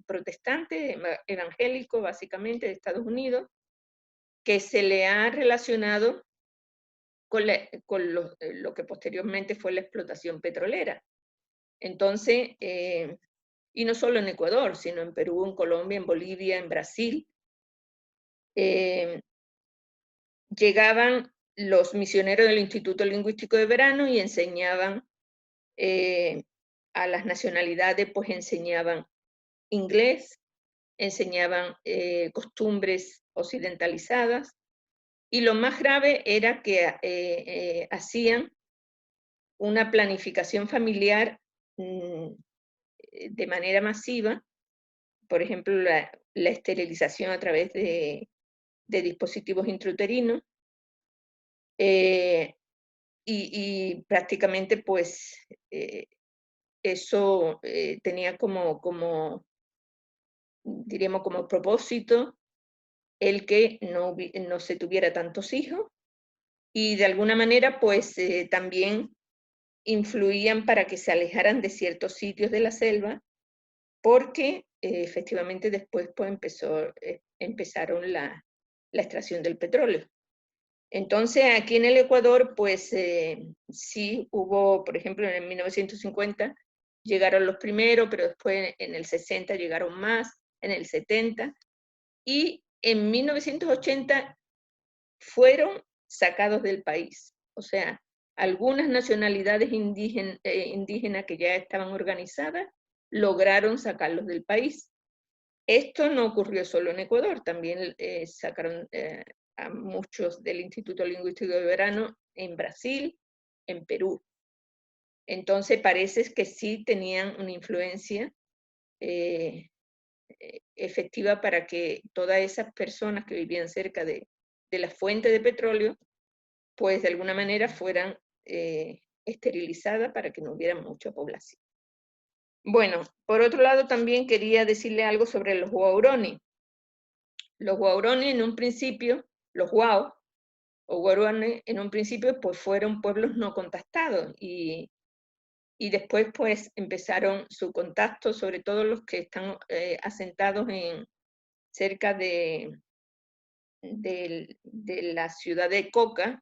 protestantes, evangélicos, básicamente, de Estados Unidos, que se le ha relacionado con lo que posteriormente fue la explotación petrolera. Entonces, y no solo en Ecuador, sino en Perú, en Colombia, en Bolivia, en Brasil, llegaban los misioneros del Instituto Lingüístico de Verano y enseñaban a las nacionalidades, pues enseñaban inglés, enseñaban costumbres occidentalizadas, y lo más grave era que hacían una planificación familiar de manera masiva, por ejemplo, la esterilización a través de dispositivos intrauterinos, y prácticamente pues eso tenía diríamos, como propósito el que no se tuviera tantos hijos, y de alguna manera pues también influían para que se alejaran de ciertos sitios de la selva, porque efectivamente después pues empezaron la extracción del petróleo. Entonces aquí en el Ecuador pues sí hubo, por ejemplo, en 1950 llegaron los primeros, pero después en el 60 llegaron más, en el 70, y en 1980 fueron sacados del país. O sea, algunas nacionalidades indígenas que ya estaban organizadas lograron sacarlos del país. Esto no ocurrió solo en Ecuador, también sacaron a muchos del Instituto Lingüístico de Verano en Brasil, en Perú. Entonces parece que sí tenían una influencia efectiva para que todas esas personas que vivían cerca de la fuente de petróleo, pues de alguna manera fueran esterilizadas para que no hubiera mucha población. Bueno, por otro lado también quería decirle algo sobre los huauroni. Los huauroni en un principio, los huau o huauroni en un principio pues fueron pueblos no contactados y después pues empezaron su contacto, sobre todo los que están asentados cerca de la ciudad de Coca,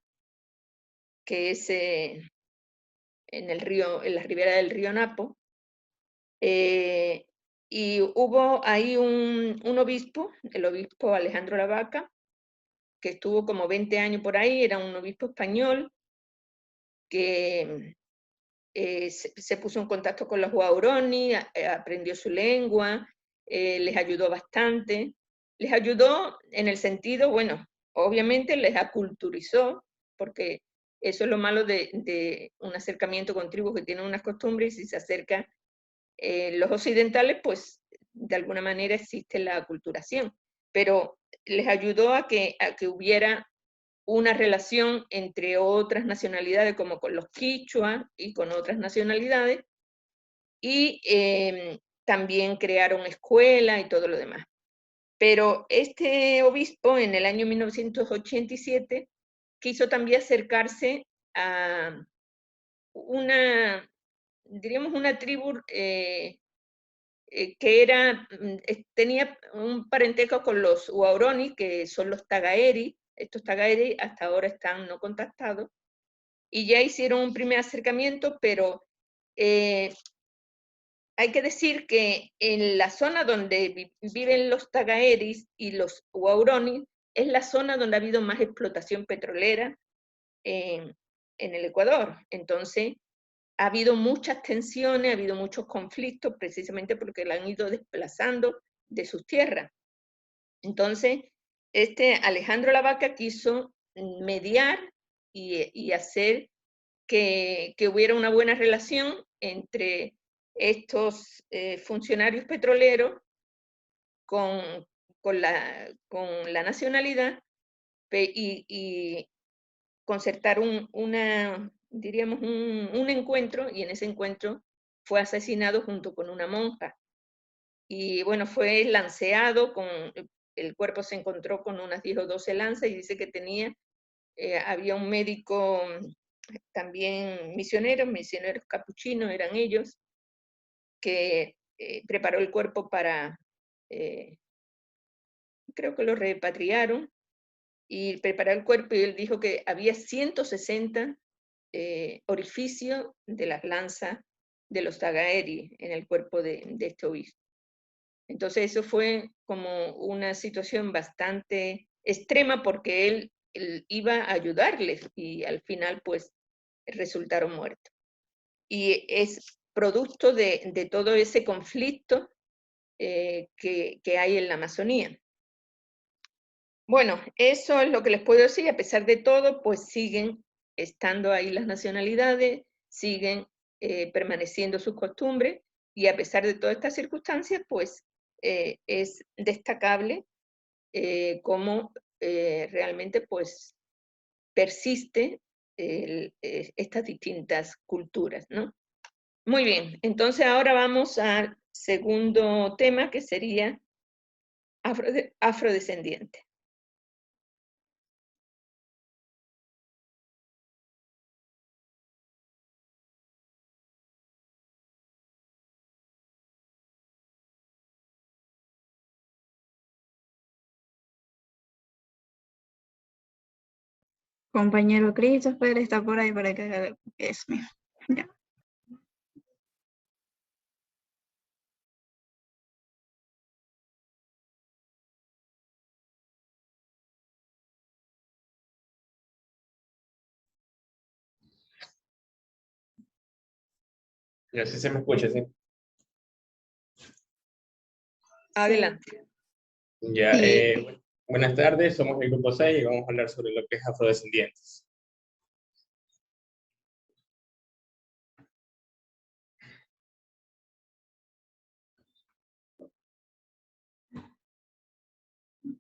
que es en la ribera del río Napo, y hubo ahí un obispo, el obispo Alejandro Lavaca, que estuvo como 20 años por ahí, era un obispo español, que se puso en contacto con los huauroni, aprendió su lengua, les ayudó bastante. Les ayudó en el sentido, bueno, obviamente les aculturizó, porque eso es lo malo de un acercamiento con tribus que tienen unas costumbres, y si se acercan los occidentales, pues de alguna manera existe la aculturación, pero les ayudó a que hubiera una relación entre otras nacionalidades, como con los quichua y con otras nacionalidades, y también crearon escuela y todo lo demás. Pero este obispo en el año 1987 quiso también acercarse a diríamos una tribu que tenía un parentesco con los huauroni, que son los tagaeri. Estos tagaeri hasta ahora están no contactados, y ya hicieron un primer acercamiento, pero hay que decir que en la zona donde viven los tagaeris y los huauroni es la zona donde ha habido más explotación petrolera en el Ecuador. Entonces, ha habido muchas tensiones, ha habido muchos conflictos, precisamente porque la han ido desplazando de sus tierras. Entonces, Alejandro Lavaca quiso mediar y hacer que hubiera una buena relación entre estos funcionarios petroleros con la nacionalidad, y concertar diríamos, un encuentro, y en ese encuentro fue asesinado junto con una monja. Y bueno, fue lanceado, el cuerpo se encontró con unas 10 o 12 lanzas, y dice que había un médico también misioneros capuchinos eran ellos, que preparó el cuerpo para, creo que lo repatriaron, y preparó el cuerpo, y él dijo que había 160 orificios de las lanzas de los tagaeri en el cuerpo de este obispo. Entonces eso fue como una situación bastante extrema, porque él iba a ayudarles, y al final pues resultaron muertos. Y es producto de todo ese conflicto que hay en la Amazonía. Bueno, eso es lo que les puedo decir. A pesar de todo, pues siguen estando ahí las nacionalidades, siguen permaneciendo sus costumbres, y a pesar de todas estas circunstancias, pues es destacable cómo realmente pues persiste estas distintas culturas, ¿no? Muy bien, entonces ahora vamos al segundo tema, que sería afrodescendiente. compañero Christopher está por ahí para que haga eso mismo. Ya. Y así se me escucha, ¿sí? Adelante. Ya, Sí. buenas tardes, somos el grupo 6 y vamos a hablar sobre lo que es afrodescendientes.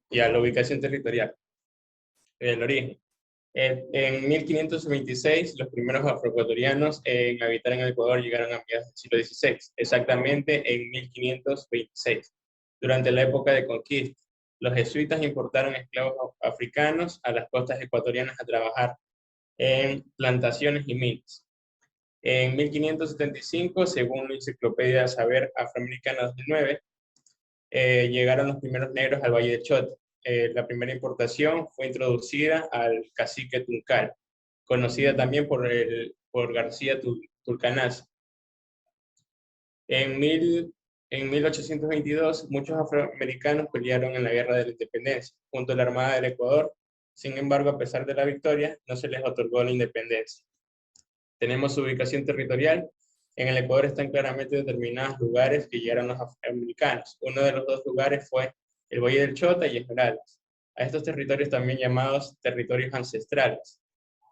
Ya, la ubicación territorial, el origen. En 1526, los primeros afroecuatorianos en habitar en el Ecuador llegaron a mediados del siglo XVI, exactamente en 1526, durante la época de conquista. Los jesuitas importaron esclavos africanos a las costas ecuatorianas a trabajar en plantaciones y minas. En 1575, según la Enciclopedia Saber Afroamericana 2009, llegaron los primeros negros al Valle de Chota. La primera importación fue introducida al cacique Tuncal, conocida también por García Tulcanazo. En 1822, muchos afroamericanos pelearon en la Guerra de la Independencia junto a la Armada del Ecuador. Sin embargo, a pesar de la victoria, no se les otorgó la independencia. Tenemos su ubicación territorial. En el Ecuador están claramente determinados lugares que llegaron los afroamericanos. Uno de los dos lugares fue el Valle del Chota y Esmeraldas. A estos territorios también llamados territorios ancestrales,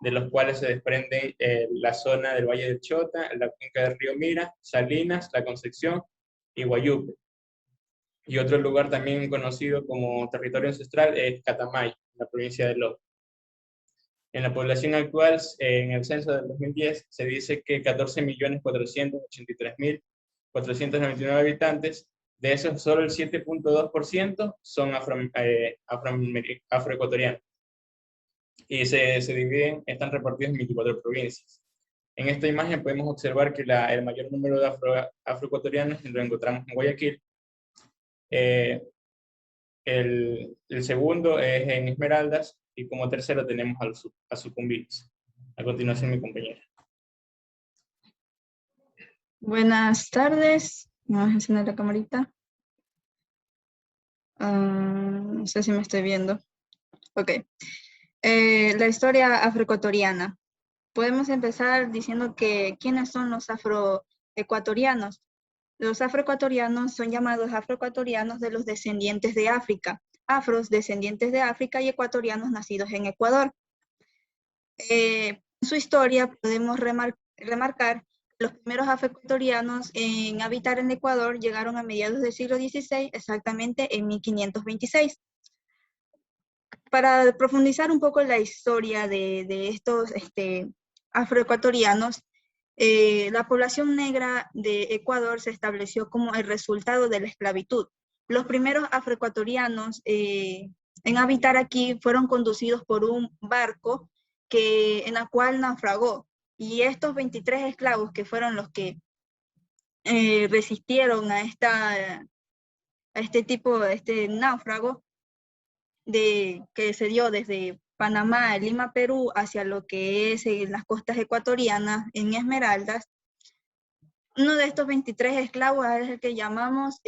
de los cuales se desprenden la zona del Valle del Chota, la cuenca del río Mira, Salinas, La Concepción y Guayupe. Y otro lugar también conocido como territorio ancestral es Catamay, en la provincia de Loja. En la población actual, en el censo del 2010, se dice que 14.483.499 habitantes, de esos solo el 7.2% son afroecuatorianos. Y se dividen, están repartidos en 24 provincias. En esta imagen podemos observar que el mayor número de afroecuatorianos lo encontramos en Guayaquil. El segundo es en Esmeraldas y como tercero tenemos a Sucumbíos. A continuación, mi compañera. Buenas tardes. Vamos a encender la camarita. No sé si me estoy viendo. Ok. La historia afroecuatoriana. Podemos empezar diciendo que ¿quiénes son los afroecuatorianos? Los afroecuatorianos son llamados afroecuatorianos de los descendientes de África, afros descendientes de África y ecuatorianos nacidos en Ecuador. En su historia podemos remarcar que los primeros afroecuatorianos en habitar en Ecuador llegaron a mediados del siglo XVI, exactamente en 1526. Para profundizar un poco en la historia de estos afroecuatorianos, la población negra de Ecuador se estableció como el resultado de la esclavitud. Los primeros afroecuatorianos en habitar aquí fueron conducidos por un barco en la cual naufragó. Y estos 23 esclavos que fueron los que resistieron a este náufrago que se dio desde Panamá, Lima, Perú, hacia lo que es las costas ecuatorianas en Esmeraldas. Uno de estos 23 esclavos es el que llamamos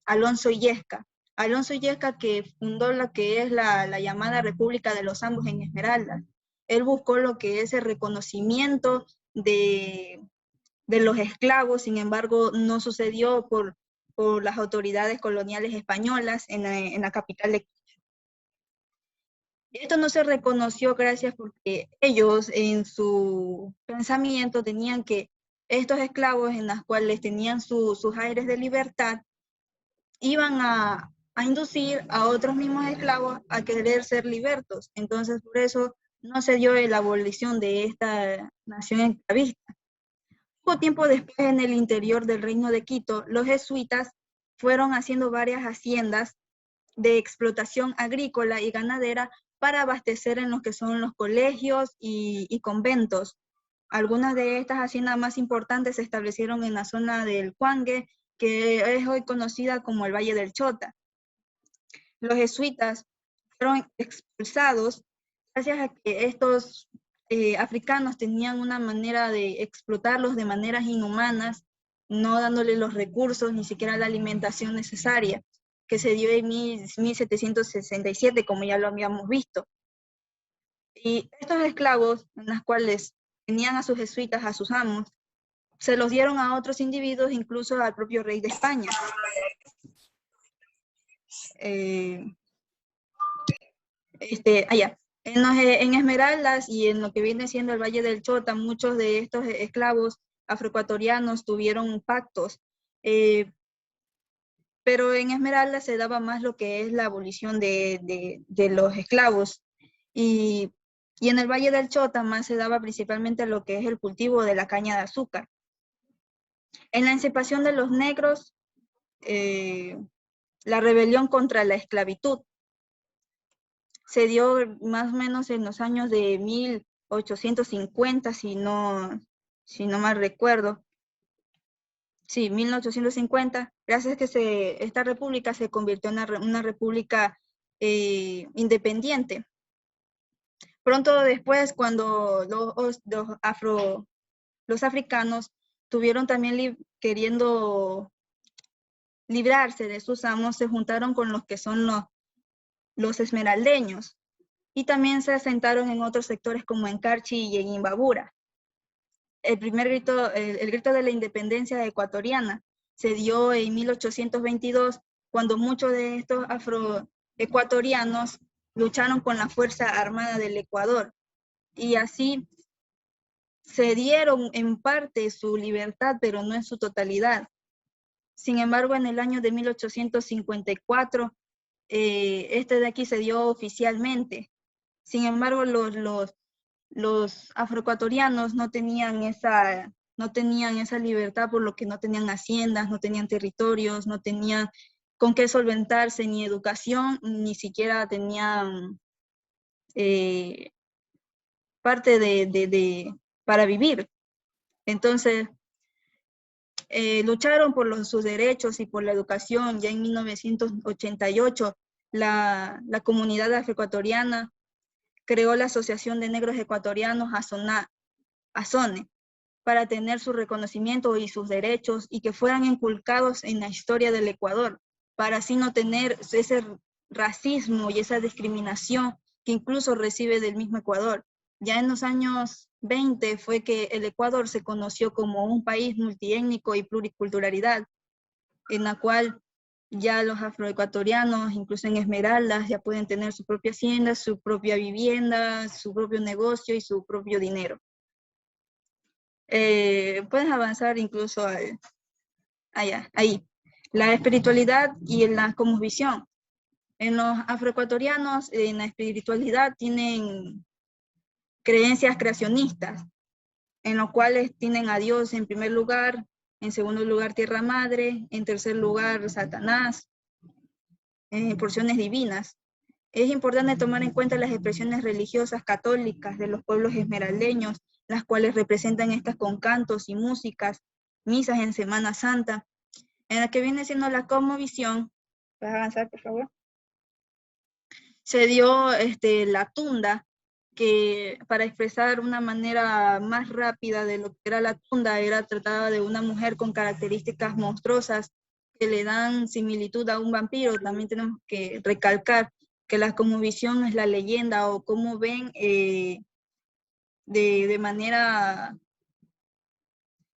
Alonso Illesca. Alonso Illesca, que fundó lo que es la llamada República de los Ambos en Esmeraldas. Él buscó lo que es el reconocimiento de los esclavos, sin embargo, no sucedió por las autoridades coloniales españolas en la capital de Quito. Esto no se reconoció gracias porque ellos en su pensamiento tenían que estos esclavos en los cuales tenían sus aires de libertad iban a inducir a otros mismos esclavos a querer ser libertos. Entonces por eso no se dio la abolición de esta nación esclavista. Poco tiempo después, en el interior del reino de Quito, los jesuitas fueron haciendo varias haciendas de explotación agrícola y ganadera para abastecer en lo que son los colegios y conventos. Algunas de estas haciendas más importantes se establecieron en la zona del Cuangue, que es hoy conocida como el Valle del Chota. Los jesuitas fueron expulsados gracias a que estos africanos tenían una manera de explotarlos de maneras inhumanas, no dándoles los recursos, ni siquiera la alimentación necesaria, que se dio en 1767, como ya lo habíamos visto. Y estos esclavos, en los cuales tenían a sus jesuitas, a sus amos, se los dieron a otros individuos, incluso al propio rey de España. En Esmeraldas y en lo que viene siendo el Valle del Chota, muchos de estos esclavos afroecuatorianos tuvieron pactos, pero en Esmeraldas se daba más lo que es la abolición de los esclavos, y en el Valle del Chota más se daba principalmente lo que es el cultivo de la caña de azúcar. En la emancipación de los negros, la rebelión contra la esclavitud se dio más o menos en los años de 1850, si no mal recuerdo. Sí, 1850, gracias a que esta república se convirtió en una república independiente. Pronto después, cuando los africanos tuvieron también queriendo librarse de sus amos, se juntaron con los que son los esmeraldeños, y también se asentaron en otros sectores como en Carchi y en Imbabura. El grito de la independencia ecuatoriana se dio en 1822, cuando muchos de estos afroecuatorianos lucharon con la Fuerza Armada del Ecuador, y así se dieron en parte su libertad, pero no en su totalidad. Sin embargo, en el año de 1854, este de aquí se dio oficialmente. Sin embargo, los afroecuatorianos no tenían esa libertad, por lo que no tenían haciendas, no tenían territorios, no tenían con qué solventarse, ni educación, ni siquiera tenían parte para vivir. Entonces, lucharon por sus derechos y por la educación. Ya en 1988, la comunidad afroecuatoriana creó la Asociación de Negros Ecuatorianos, ASONE, para tener su reconocimiento y sus derechos, y que fueran inculcados en la historia del Ecuador, para así no tener ese racismo y esa discriminación que incluso recibe del mismo Ecuador. Ya en los años 20 fue que el Ecuador se conoció como un país multiétnico y pluriculturalidad, en la cual ya los afroecuatorianos, incluso en Esmeraldas, ya pueden tener su propia hacienda, su propia vivienda, su propio negocio y su propio dinero. Puedes avanzar incluso ahí. La espiritualidad y la cosmovisión. En los afroecuatorianos, en la espiritualidad tienen creencias creacionistas, en los cuales tienen a Dios en primer lugar, en segundo lugar Tierra Madre, en tercer lugar Satanás, porciones divinas. Es importante tomar en cuenta las expresiones religiosas católicas de los pueblos esmeraldeños, las cuales representan estas con cantos y músicas, misas en Semana Santa, en la que viene siendo la cosmovisión. ¿Puedes avanzar, por favor? Se dio la tunda, que para expresar una manera más rápida de lo que era la tunda, era tratada de una mujer con características monstruosas que le dan similitud a un vampiro. También tenemos que recalcar que la cosmovisión es la leyenda, o cómo ven de manera,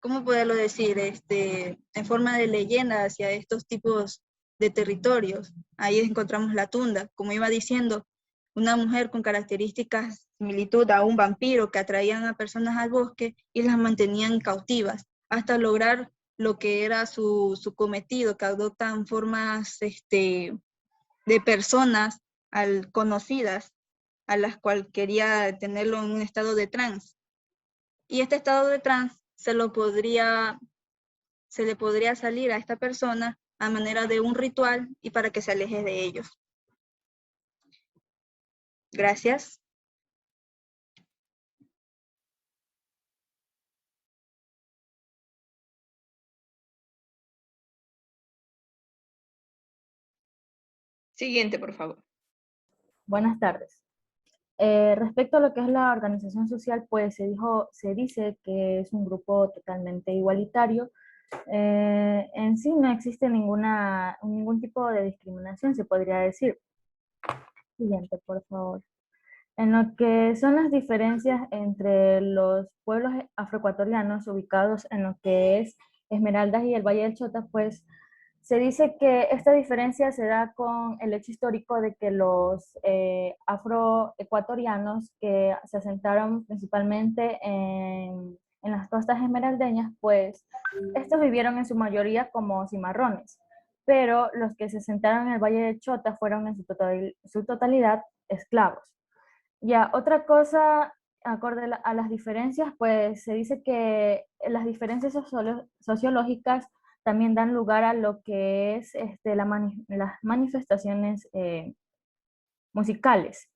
¿cómo poderlo decir? En forma de leyenda hacia estos tipos de territorios. Ahí encontramos la tunda, como iba diciendo, una mujer con características similitud a un vampiro, que atraían a personas al bosque y las mantenían cautivas, hasta lograr lo que era su cometido, que adoptan formas de personas conocidas, a las cuales quería tenerlo en un estado de trance. Y este estado de trance se le podría salir a esta persona a manera de un ritual, y para que se aleje de ellos. Gracias. Siguiente, por favor. Buenas tardes. Respecto a lo que es la organización social, pues se dice que es un grupo totalmente igualitario. En sí no existe ningún tipo de discriminación, se podría decir. Siguiente, por favor. En lo que son las diferencias entre los pueblos afroecuatorianos ubicados en lo que es Esmeraldas y el Valle del Chota, pues se dice que esta diferencia se da con el hecho histórico de que los afroecuatorianos que se asentaron principalmente en las costas esmeraldeñas, pues estos vivieron en su mayoría como cimarrones, pero los que se asentaron en el Valle del Chota fueron en su totalidad esclavos. Ya, otra cosa, acorde a las diferencias, pues se dice que las diferencias sociológicas también dan lugar a lo que es las manifestaciones musicales.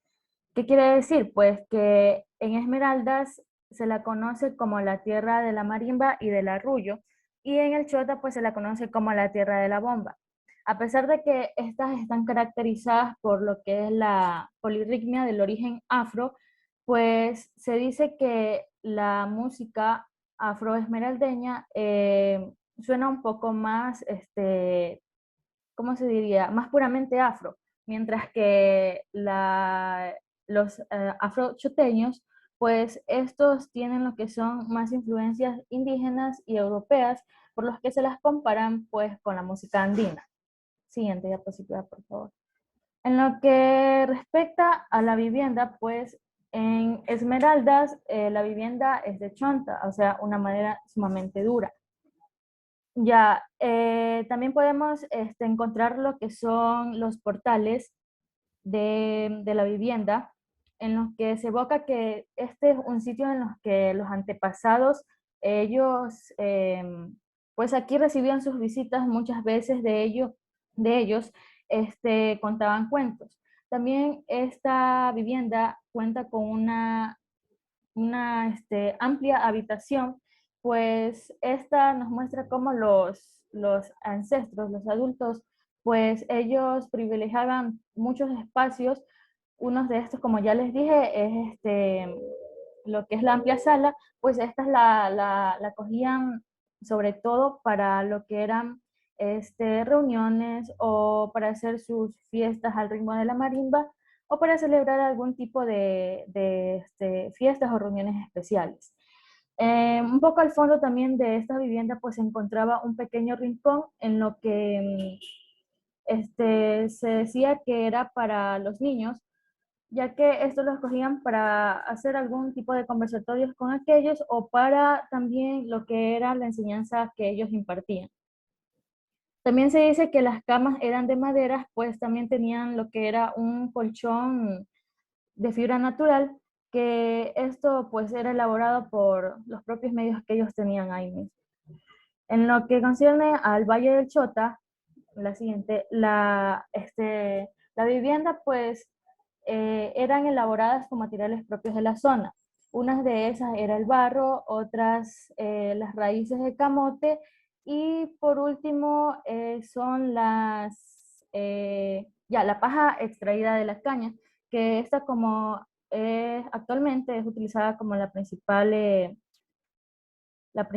¿Qué quiere decir? Pues que en Esmeraldas se la conoce como la tierra de la marimba y del arrullo, y en el Chota pues se la conoce como la tierra de la bomba. A pesar de que estas están caracterizadas por lo que es la polirritmia del origen afro, pues se dice que la música afroesmeraldeña suena un poco más, ¿cómo se diría? Más puramente afro, mientras que los afrochoteños, pues estos tienen lo que son más influencias indígenas y europeas, por los que se las comparan pues con la música andina. Siguiente diapositiva, por favor. En lo que respecta a la vivienda, pues en Esmeraldas la vivienda es de chonta, o sea, una madera sumamente dura. Ya, también podemos encontrar lo que son los portales de la vivienda, en los que se evoca que este es un sitio en los que los antepasados, ellos, pues aquí recibían sus visitas muchas veces de ellos contaban cuentos. También esta vivienda cuenta con una amplia habitación, pues esta nos muestra cómo los ancestros, los adultos, pues ellos privilegiaban muchos espacios. Uno de estos, como ya les dije, es lo que es la amplia sala, pues estas la cogían sobre todo para lo que eran reuniones o para hacer sus fiestas al ritmo de la marimba, o para celebrar algún tipo de fiestas o reuniones especiales. Un poco al fondo también de esta vivienda pues se encontraba un pequeño rincón en lo que se decía que era para los niños, ya que estos los cogían para hacer algún tipo de conversatorios con aquellos o para también lo que era la enseñanza que ellos impartían. También se dice que las camas eran de madera, pues también tenían lo que era un colchón de fibra natural, que esto pues era elaborado por los propios medios que ellos tenían ahí mismo. En lo que concierne al Valle del Chota, la siguiente, la vivienda pues eran elaboradas con materiales propios de la zona. Unas de esas era el barro, otras las raíces de camote, y por último son la paja extraída de la caña, que esta como actualmente es utilizada como la principal la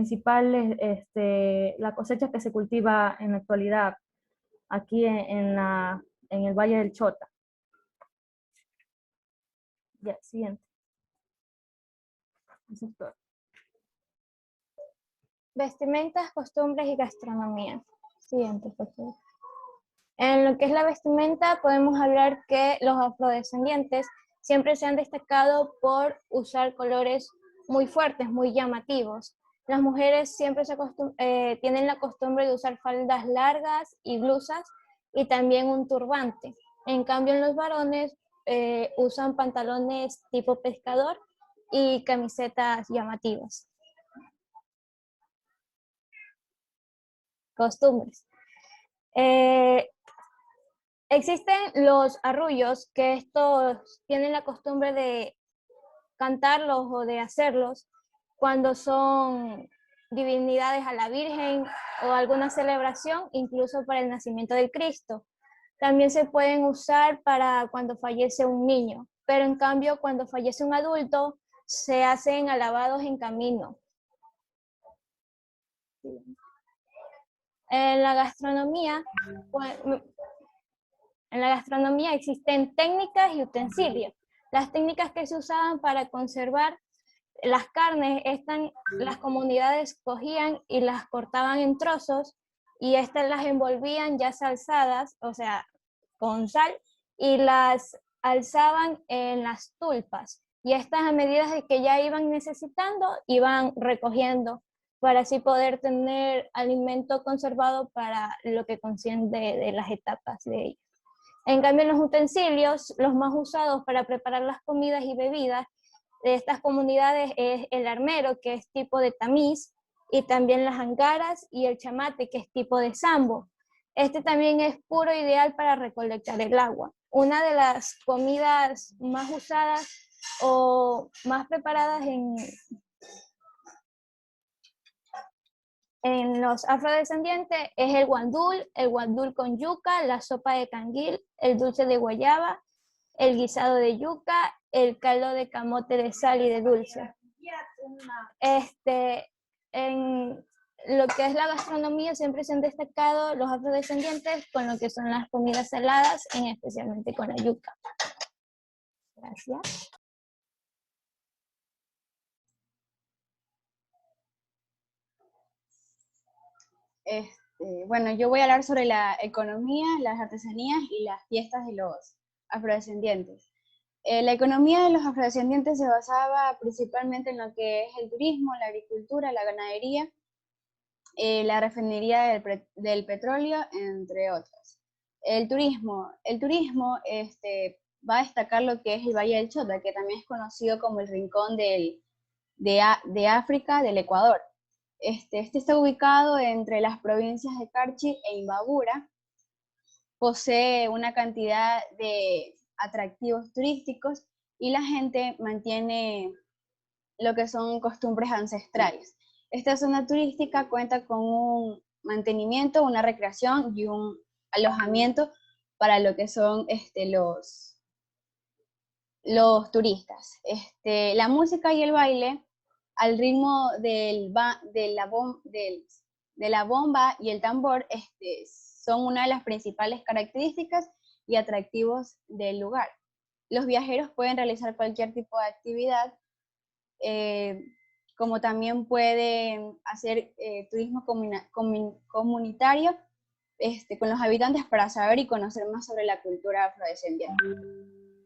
cosecha que se cultiva en la actualidad aquí en el Valle del Chota. Ya, siguiente. Eso es todo. Vestimentas, costumbres y gastronomía. Siguiente, por favor. En lo que es la vestimenta, podemos hablar que los afrodescendientes siempre se han destacado por usar colores muy fuertes, muy llamativos. Las mujeres siempre tienen la costumbre de usar faldas largas y blusas y también un turbante. En cambio, en los varones usan pantalones tipo pescador y camisetas llamativas. Costumbres. Existen los arrullos, que estos tienen la costumbre de cantarlos o de hacerlos cuando son divinidades a la Virgen o alguna celebración, incluso para el nacimiento del Cristo. También se pueden usar para cuando fallece un niño. pero en cambio cuando fallece un adulto se hacen alabados en camino. En la gastronomía, existen técnicas y utensilios. Las técnicas que se usaban para conservar las carnes, las comunidades cogían y las cortaban en trozos y estas las envolvían ya salsadas, o sea, con sal, y las alzaban en las tulpas. Y estas, a medida de que ya iban necesitando, iban recogiendo para así poder tener alimento conservado para lo que concierne de las etapas de ellos. En cambio, los utensilios, los más usados para preparar las comidas y bebidas de estas comunidades es el armero, que es tipo de tamiz, y también las angaras y el chamate, que es tipo de sambo. Este también es puro ideal para recolectar el agua. Una de las comidas más usadas o más preparadas en los afrodescendientes es el guandul con yuca, la sopa de canguil, el dulce de guayaba, el guisado de yuca, el caldo de camote de sal y de dulce. En lo que es la gastronomía siempre se han destacado los afrodescendientes con lo que son las comidas saladas, especialmente con la yuca. Gracias. Bueno, yo voy a hablar sobre la economía, las artesanías y las fiestas de los afrodescendientes. La economía de los afrodescendientes se basaba principalmente en lo que es el turismo, la agricultura, la ganadería, la refinería del petróleo, entre otras. El turismo va a destacar lo que es el Valle del Chota, que también es conocido como el rincón de África, del Ecuador. Este está ubicado entre las provincias de Carchi e Imbabura. Posee una cantidad de atractivos turísticos y la gente mantiene lo que son costumbres ancestrales. Esta zona turística cuenta con un mantenimiento, una recreación y un alojamiento para lo que son los turistas. La música y el baile al ritmo de la bomba y el tambor son una de las principales características y atractivos del lugar. Los viajeros pueden realizar cualquier tipo de actividad, como también pueden hacer turismo comunitario con los habitantes para saber y conocer más sobre la cultura afrodescendiente.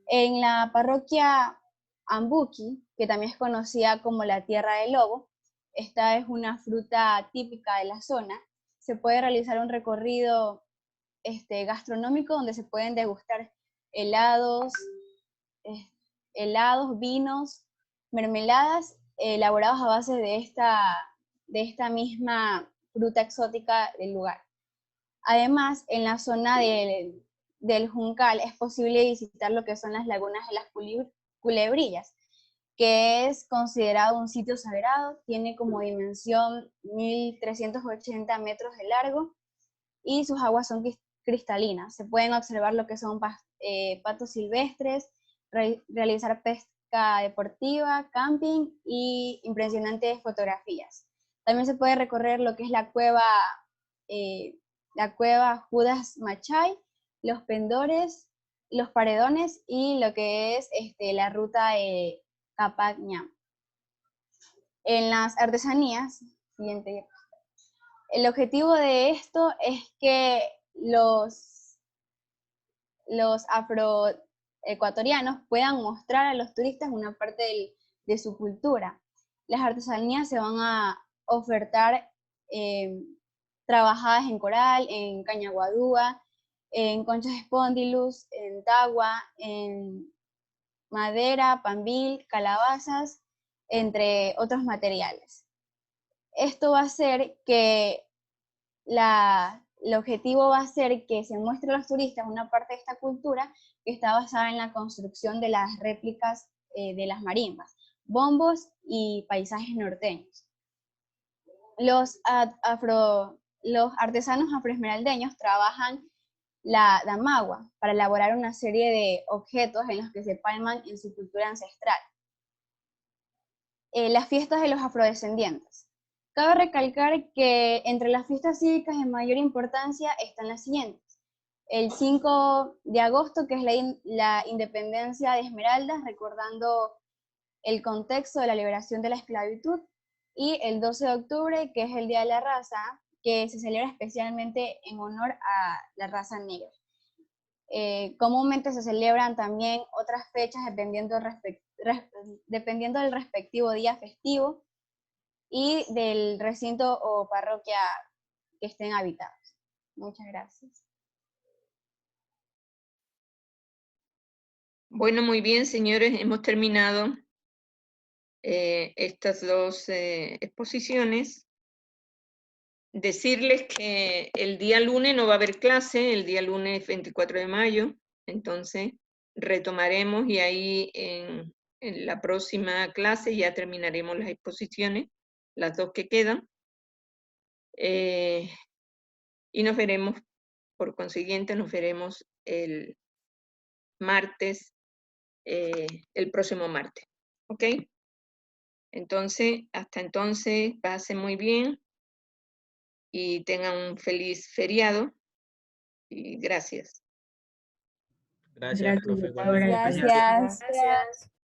En la parroquia Ambuki, que también es conocida como la Tierra del Lobo, esta es una fruta típica de la zona, se puede realizar un recorrido gastronómico donde se pueden degustar helados, vinos, mermeladas elaborados a base de esta misma fruta exótica del lugar. Además, en la zona del Juncal es posible visitar lo que son las lagunas de las Culebrillas, que es considerado un sitio sagrado, tiene como dimensión 1.380 metros de largo y sus aguas son cristalinas. Se pueden observar lo que son patos silvestres, realizar pesca deportiva, camping y impresionantes fotografías. También se puede recorrer lo que es la cueva Judas Machay, los pendores, los paredones y lo que es la ruta de Capac Ñam. En las artesanías, siguiente, el objetivo de esto es que los afroecuatorianos puedan mostrar a los turistas una parte de su cultura. Las artesanías se van a ofertar trabajadas en coral, en caña guadúa, en conchas espondilus, en tagua, en madera, pambil, calabazas, entre otros materiales. Esto va a hacer que el objetivo va a ser que se muestre a los turistas una parte de esta cultura que está basada en la construcción de las réplicas de las marimbas, bombos y paisajes norteños. Los artesanos afroesmeraldeños trabajan la damagua, para elaborar una serie de objetos en los que se palman en su cultura ancestral. Las fiestas de los afrodescendientes. Cabe recalcar que entre las fiestas cívicas de mayor importancia están las siguientes. El 5 de agosto, que es la independencia de Esmeraldas, recordando el contexto de la liberación de la esclavitud, y el 12 de octubre, que es el Día de la Raza, que se celebra especialmente en honor a la raza negra. Comúnmente se celebran también otras fechas dependiendo del respectivo día festivo y del recinto o parroquia que estén habitados. Muchas gracias. Bueno, muy bien, señores, hemos terminado estas dos exposiciones. Decirles que el día lunes no va a haber clase, el día lunes 24 de mayo, entonces retomaremos y ahí en la próxima clase ya terminaremos las exposiciones, las dos que quedan. Y nos veremos, por consiguiente, nos veremos el martes, el próximo martes. ¿Ok? Entonces, hasta entonces, pasen muy bien y tengan un feliz feriado. Y gracias. Gracias, profe. doctora. Gracias. Gracias.